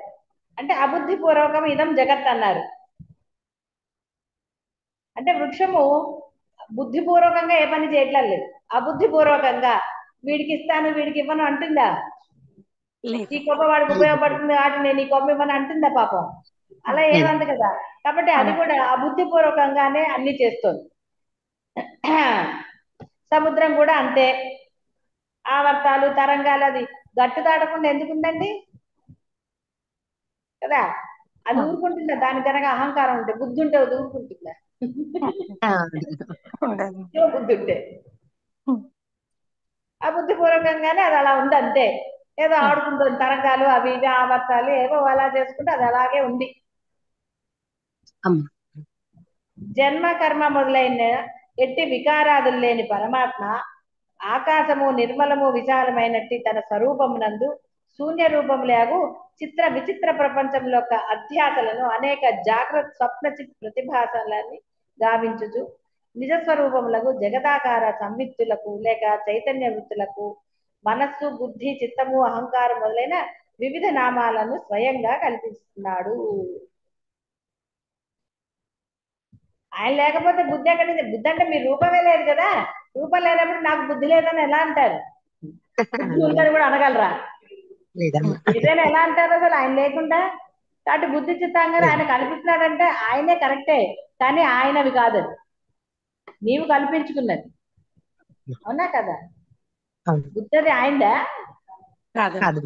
అంటే అబుద్ధిపూర్వకం ఇదం జగత్ అన్నారు. అంటే వృక్షము బుద్ధిపూర్వకంగా ఏ పని చేయట్లేదు, అబుద్ధిపూర్వకంగా వీడికి ఇస్తాను వీడికి ఇవ్వను అంటుందా? ఈ కొమ్మ వాడికి ఉపయోగపడుతుంది వాటి నేను ఈ కొమ్మ ఇవ్వను అంటుందా పాపం? అలా ఏమంది కదా. కాబట్టి అది కూడా అబుద్ధిపూర్వకంగానే అన్ని చేస్తుంది. సముద్రం కూడా అంతే, ఆవర్తాలు తరంగాలు అది గట్టు దాటకుండా ఎందుకుందండి కదా. అది ఊరుకుంటుందా? దాని కనుక అహంకారం ఉంటే, బుద్ధి ఉంటే అది ఊరుకుంటుందా? బుద్ధి ఉంటే అబుద్ధిపూర్వకంగానే అది అలా ఉంది అంతే. ఏదో ఆడుకుంటుంది, తరంగాలు అవి ఇవి ఆవర్తాలు ఏవో అలా చేసుకుంటే అది అలాగే ఉంది. జన్మ కర్మ మొదలైన ఎట్టి వికారాదులు లేని పరమాత్మ ఆకాశము నిర్మలము విశాలమైనట్టి తన స్వరూపమునందు శూన్య రూపములాగు చిత్ర విచిత్ర ప్రపంచంలో యొక్క అధ్యాసలను అనేక జాగ్రత్త స్వప్న ప్రతిభాసాలని గావించుచు నిజ స్వరూపములకు జగదాకార సంవిత్తులకు లేక చైతన్య వృత్తులకు మనస్సు బుద్ధి చిత్తము అహంకారం మొదలైన వివిధ నామాలను స్వయంగా కల్పిస్తున్నాడు. ఆయన లేకపోతే బుద్ధి ఎక్కడి నుంచి? బుద్ధి అంటే మీ రూపమే లేదు కదా. రూపం లేనప్పుడు నాకు బుద్ధి లేదని ఎలా అంటారు? బుద్ధి ఉందని కూడా అనగలరా? ఏదైనా ఎలా అంటారు అసలు ఆయన లేకుండా? కాబట్టి బుద్ధి చిత్తంగా ఆయన కల్పిస్తున్నాడంటే ఆయనే కరెక్టే, కానీ ఆయనవి కాదు, నీవు కల్పించుకున్నది. అవునా కదా? బుద్ధి అది ఆయనదా?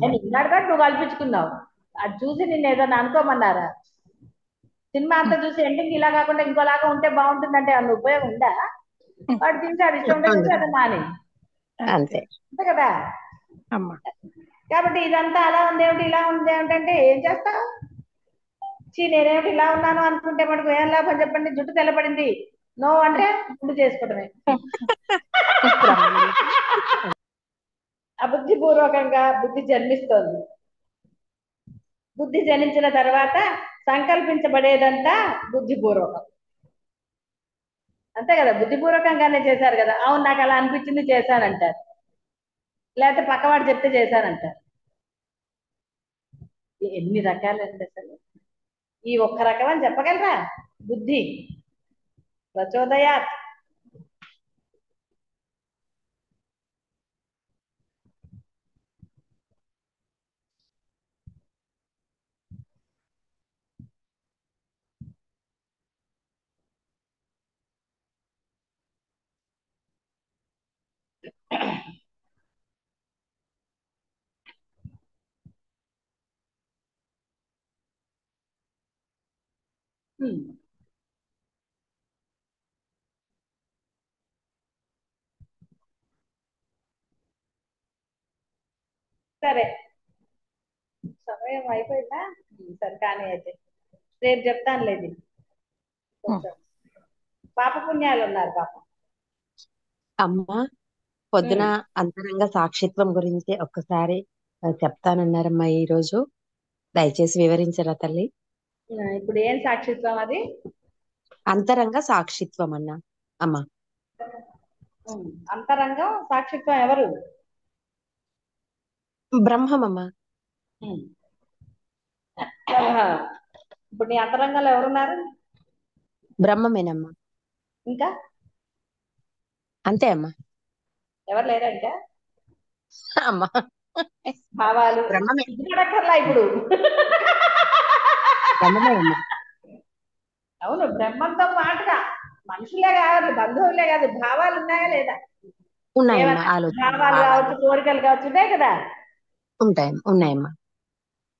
నేను ఉన్నాడు కానీ నువ్వు కల్పించుకున్నావు. అది చూసి నిన్ను ఏదైనా అనుకోమన్నారా? సినిమా అంతా చూసి ఎండింగ్ ఇలా కాకుండా ఇంకోలాగా ఉంటే బాగుంటుందంటే అన్న ఉపయోగం ఉందా? వాడు తింటాడు, ఇష్టం ఉంటే అది మాని, అంతే కదా. కాబట్టి ఇదంతా అలా ఉంది ఏమిటి ఇలా ఉంది ఏమిటంటే ఏం చేస్తావు? నేనేమిటి ఇలా ఉన్నాను అనుకుంటే మనకు ఏం లాభం చెప్పండి? జుట్టు తెల్లబడింది నో అంటే గుండు చేసుకోవడమే. అబుద్ధిపూర్వకంగా బుద్ధి జన్మిస్తోంది. బుద్ధి జనించిన తర్వాత సంకల్పించబడేదంతా బుద్ధిపూర్వకం, అంతే కదా. బుద్ధిపూర్వకంగానే చేశారు కదా. అవును నాకు అలా అనిపించింది చేశానంటారు, లేకపోతే పక్కవాడు చెప్తే చేశానంటారు. ఎన్ని రకాలండి అసలు. ఈ ఒక్క రకం అని చెప్పగలరా? బుద్ధి ప్రచోదయాత్. సరే, సమయం అయిపోయిందా? సరే కానీ అయితే రేపు చెప్తానులేదు. కొంచెం పాపపుణ్యాలు ఉన్నారు పాపం. అమ్మా, పొద్దున అంతరంగ సాక్షిత్వం గురించి ఒక్కసారి చెప్తానన్నారమ్మా ఈ రోజు. దయచేసి వివరించరా తల్లి? ఇప్పుడు ఏం సాక్షిత్వం అది? అంతరంగ సాక్షిత్వం అన్నా అమ్మా. అంతరంగం సాక్షిత్వం ఎవరు? బ్రహ్మమమ్మా. ఇప్పుడు నీ అంతరంగంలో ఎవరున్నారు? బ్రహ్మమేనమ్మా. ఇంకా అంతే అమ్మా. ఎవరు లేరా ఇంకా? అమ్మా భావాలు బ్రహ్మమే సిగ్గుపడక్కర్లా ఇప్పుడు. బ్రహ్మమే అమ్మ. అవును, బ్రహ్మంతో పాటుగా మనుషులే కాదు, బంధువులే కాదు, భావాలు ఉన్నాయా లేదా? ఉన్నాయమ్మా, ఏమన్నా ఆలోచనలు భావాలు భావాలు కావచ్చు, కోరికలు కావచ్చు, ఉంటాయి కదా. ఉంటాయమ్మా, ఉన్నాయమ్మా.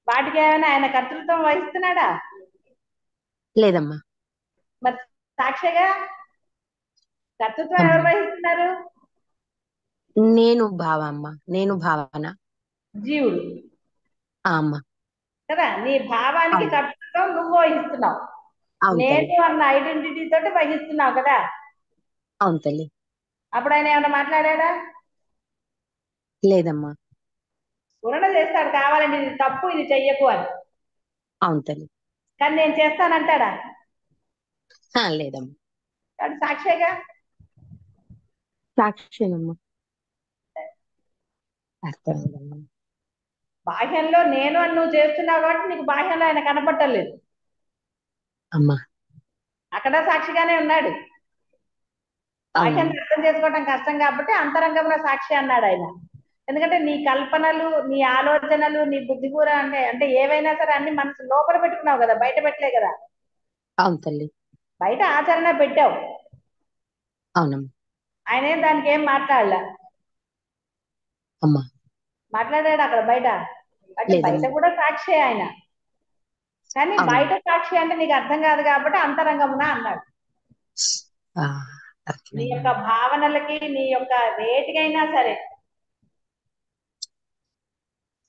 వాటికి ఏమైనా ఆయన కర్తృత్వం వహిస్తున్నాడా? లేదమ్మా. మరి సాక్షిగా కర్తృత్వం ఎవరు అమ్మా, వహిస్తున్నారు? నేను భావ అమ్మ, నేను భావన. జీవుడు అమ్మా. కదా. నీ భావానికి అవును, కర్తృత్వం నువ్వు వహిస్తున్నావు. అవును తల్లి, నేను అన్న ఐడెంటిటీ తోటి వహిస్తున్నావు కదా. అవును తల్లి. అప్పుడు ఆయన ఏమైనా మాట్లాడా? లేదమ్మా. పూరణ చేస్తాడు, కావాలండి ఇది తప్పు, ఇది చెయ్యకు అని. అవును తల్లి. కానీ నేను చేస్తానంటాడా? లేదమ్మా. వాడు సాక్షిగా. సాక్షినమ్మా. అర్థమైందమ్మా. బాహ్యంలో నేను అని నువ్వు చేస్తున్నావు కాబట్టి నీకు బాహ్యంలో ఆయన కనపడలేదు. అమ్మా. అక్కడ సాక్షిగానే ఉన్నాడు. బాహ్యాన్ని అవునమ్మా. అర్థం చేసుకోవడం కష్టం కాబట్టి అంతరంగంలో సాక్షి అన్నాడు ఆయన. ఎందుకంటే నీ కల్పనలు, నీ ఆలోచనలు, నీ బుద్ధి కూర అంటే అంటే ఏవైనా సరే అన్ని మనసు లోపల పెట్టుకున్నావు కదా, బయట పెట్టలే కదా. అవును తల్లి. బయట ఆచరణ పెట్టావు. అవునమ్మా. ఆయన దానికి ఏం మాట్లాడలే. అమ్మా. మాట్లాడాడు అక్కడ బయట అంటే బయట లేదమ్మా. కూడా సాక్షి ఆయన. కానీ బయట అవునమ్మా. సాక్షి అంటే నీకు అర్థం కాదు కాబట్టి అంతరంగమున అన్నాడు. ఆ, నీ యొక్క అర్థమైందమ్మా. భావనలకి, నీ యొక్క వేటికైనా సరే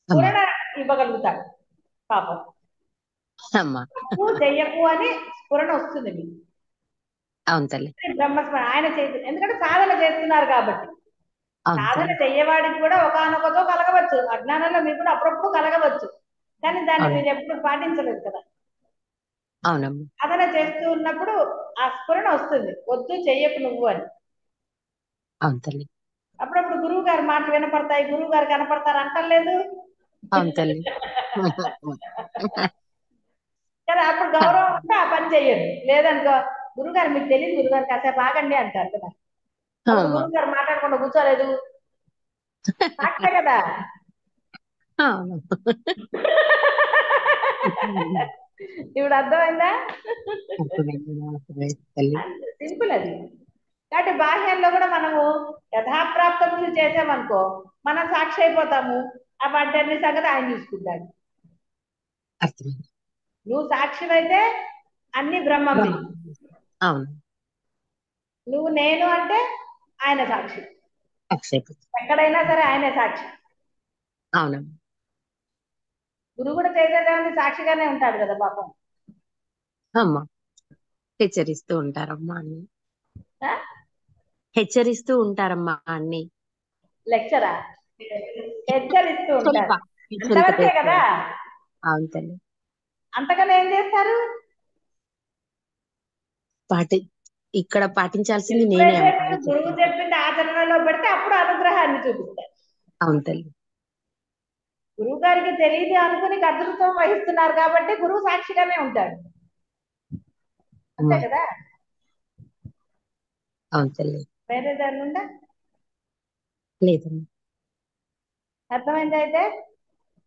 అమ్మా. పూరణ ఇవ్వగలుగుతాడు పాపం. అమ్మా. తప్పు చెయ్యకు అని స్ఫురణ వస్తుంది మీకు. అవును తల్లి. బ్రహ్మస్మరణ ఆయన చేతి, ఎందుకంటే సాధన చేస్తున్నారు కాబట్టి. అవును సాధన తల్లి. చెయ్యవాడికి కూడా ఒకానొకతో కలగవచ్చు, అజ్ఞానంలో మీకు కూడా అప్పుడప్పుడు కలగవచ్చు. కానీ దాన్ని అవును. మీరు ఎప్పుడు పాటించలేదు కదా. అవునమ్మా. సాధన చేస్తూ ఉన్నప్పుడు ఆ స్ఫురణ వస్తుంది, వద్దు చెయ్యకు నువ్వు అని. అవును తల్లి. అప్పుడప్పుడు గురువు గారి మాటలు వినపడతాయి, గురువు గారు కనపడతారు అంటలేదు అవును తల్లి. కదా. అప్పుడు గౌరవం ఉంటే ఆ పని చెయ్యదు, లేదనుకో గురువు గారు మీకు తెలియదు, గురువు గారు కాసేపు ఆగండి అంటారు కదా. అప్పుడు అమ్మా. గురువు గారు మాట్లాడకుండా కూర్చోలేదు, సాక్షే కదా. అవును. ఇప్పుడు అర్థమైందా? అర్థమైంది, అర్థమైంది తల్లి. సింపుల్ అది. కాబట్టి బాహ్యంలో కూడా మనము యథాప్రాప్తములు చేసామనుకో మనం సాక్షి అయిపోతాము. ఆ వాటి సంగతి ఆయన చూసుకుంటాడు. అర్థమైంది. నువ్వు సాక్షివైతే అన్ని బ్రహ్మమే. బ్రహ్మ. అవును. నువ్వు నేను అంటే ఆయన సాక్షి. అక్షయపతి. ఎక్కడైనా సరే ఆయనే సాక్షి. అవునమ్మా. గురువు కూడా చేసేదేమని సాక్షిగానే ఉంటాడు కదా పాపం. అమ్మా. హెచ్చరిస్తూ ఉంటారమ్మా అన్ని. ఆ? హెచ్చరిస్తూ ఉంటారమ్మా అన్ని. లెక్చరా హెచ్చరిస్తూ హెచ్చరిక. ఉంటారు. హెచ్చరిక అంతవరకే చేస్తూ కదా. ఉంటారు. అవును తల్లి. అంతకన్నా ఏం చేస్తారు? పాటి ఇక్కడ పాటించాల్సింది నేనే ఎప్పుడైతే అమ్మా మీరు అని గురువు చెప్తుంటారు. చెప్పింది ఆచరణలో పెడితే అప్పుడు అనుగ్రహాన్ని చూపిస్తారు. అవును తల్లి. గురువు గారికి తెలియదు అనుకుని కర్తృత్వం వహిస్తున్నారు కాబట్టి గురువు సాక్షిగానే ఉంటాడు. అంతే అమ్మా. కదా. అవును తల్లి. వేరే దాని ఉందా? లేదమ్మా. అర్థమైంది అయితే.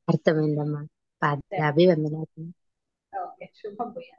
అర్థమైందమ్మా. పాదాభివందనాలు. ఓకే, శుభం పోయా.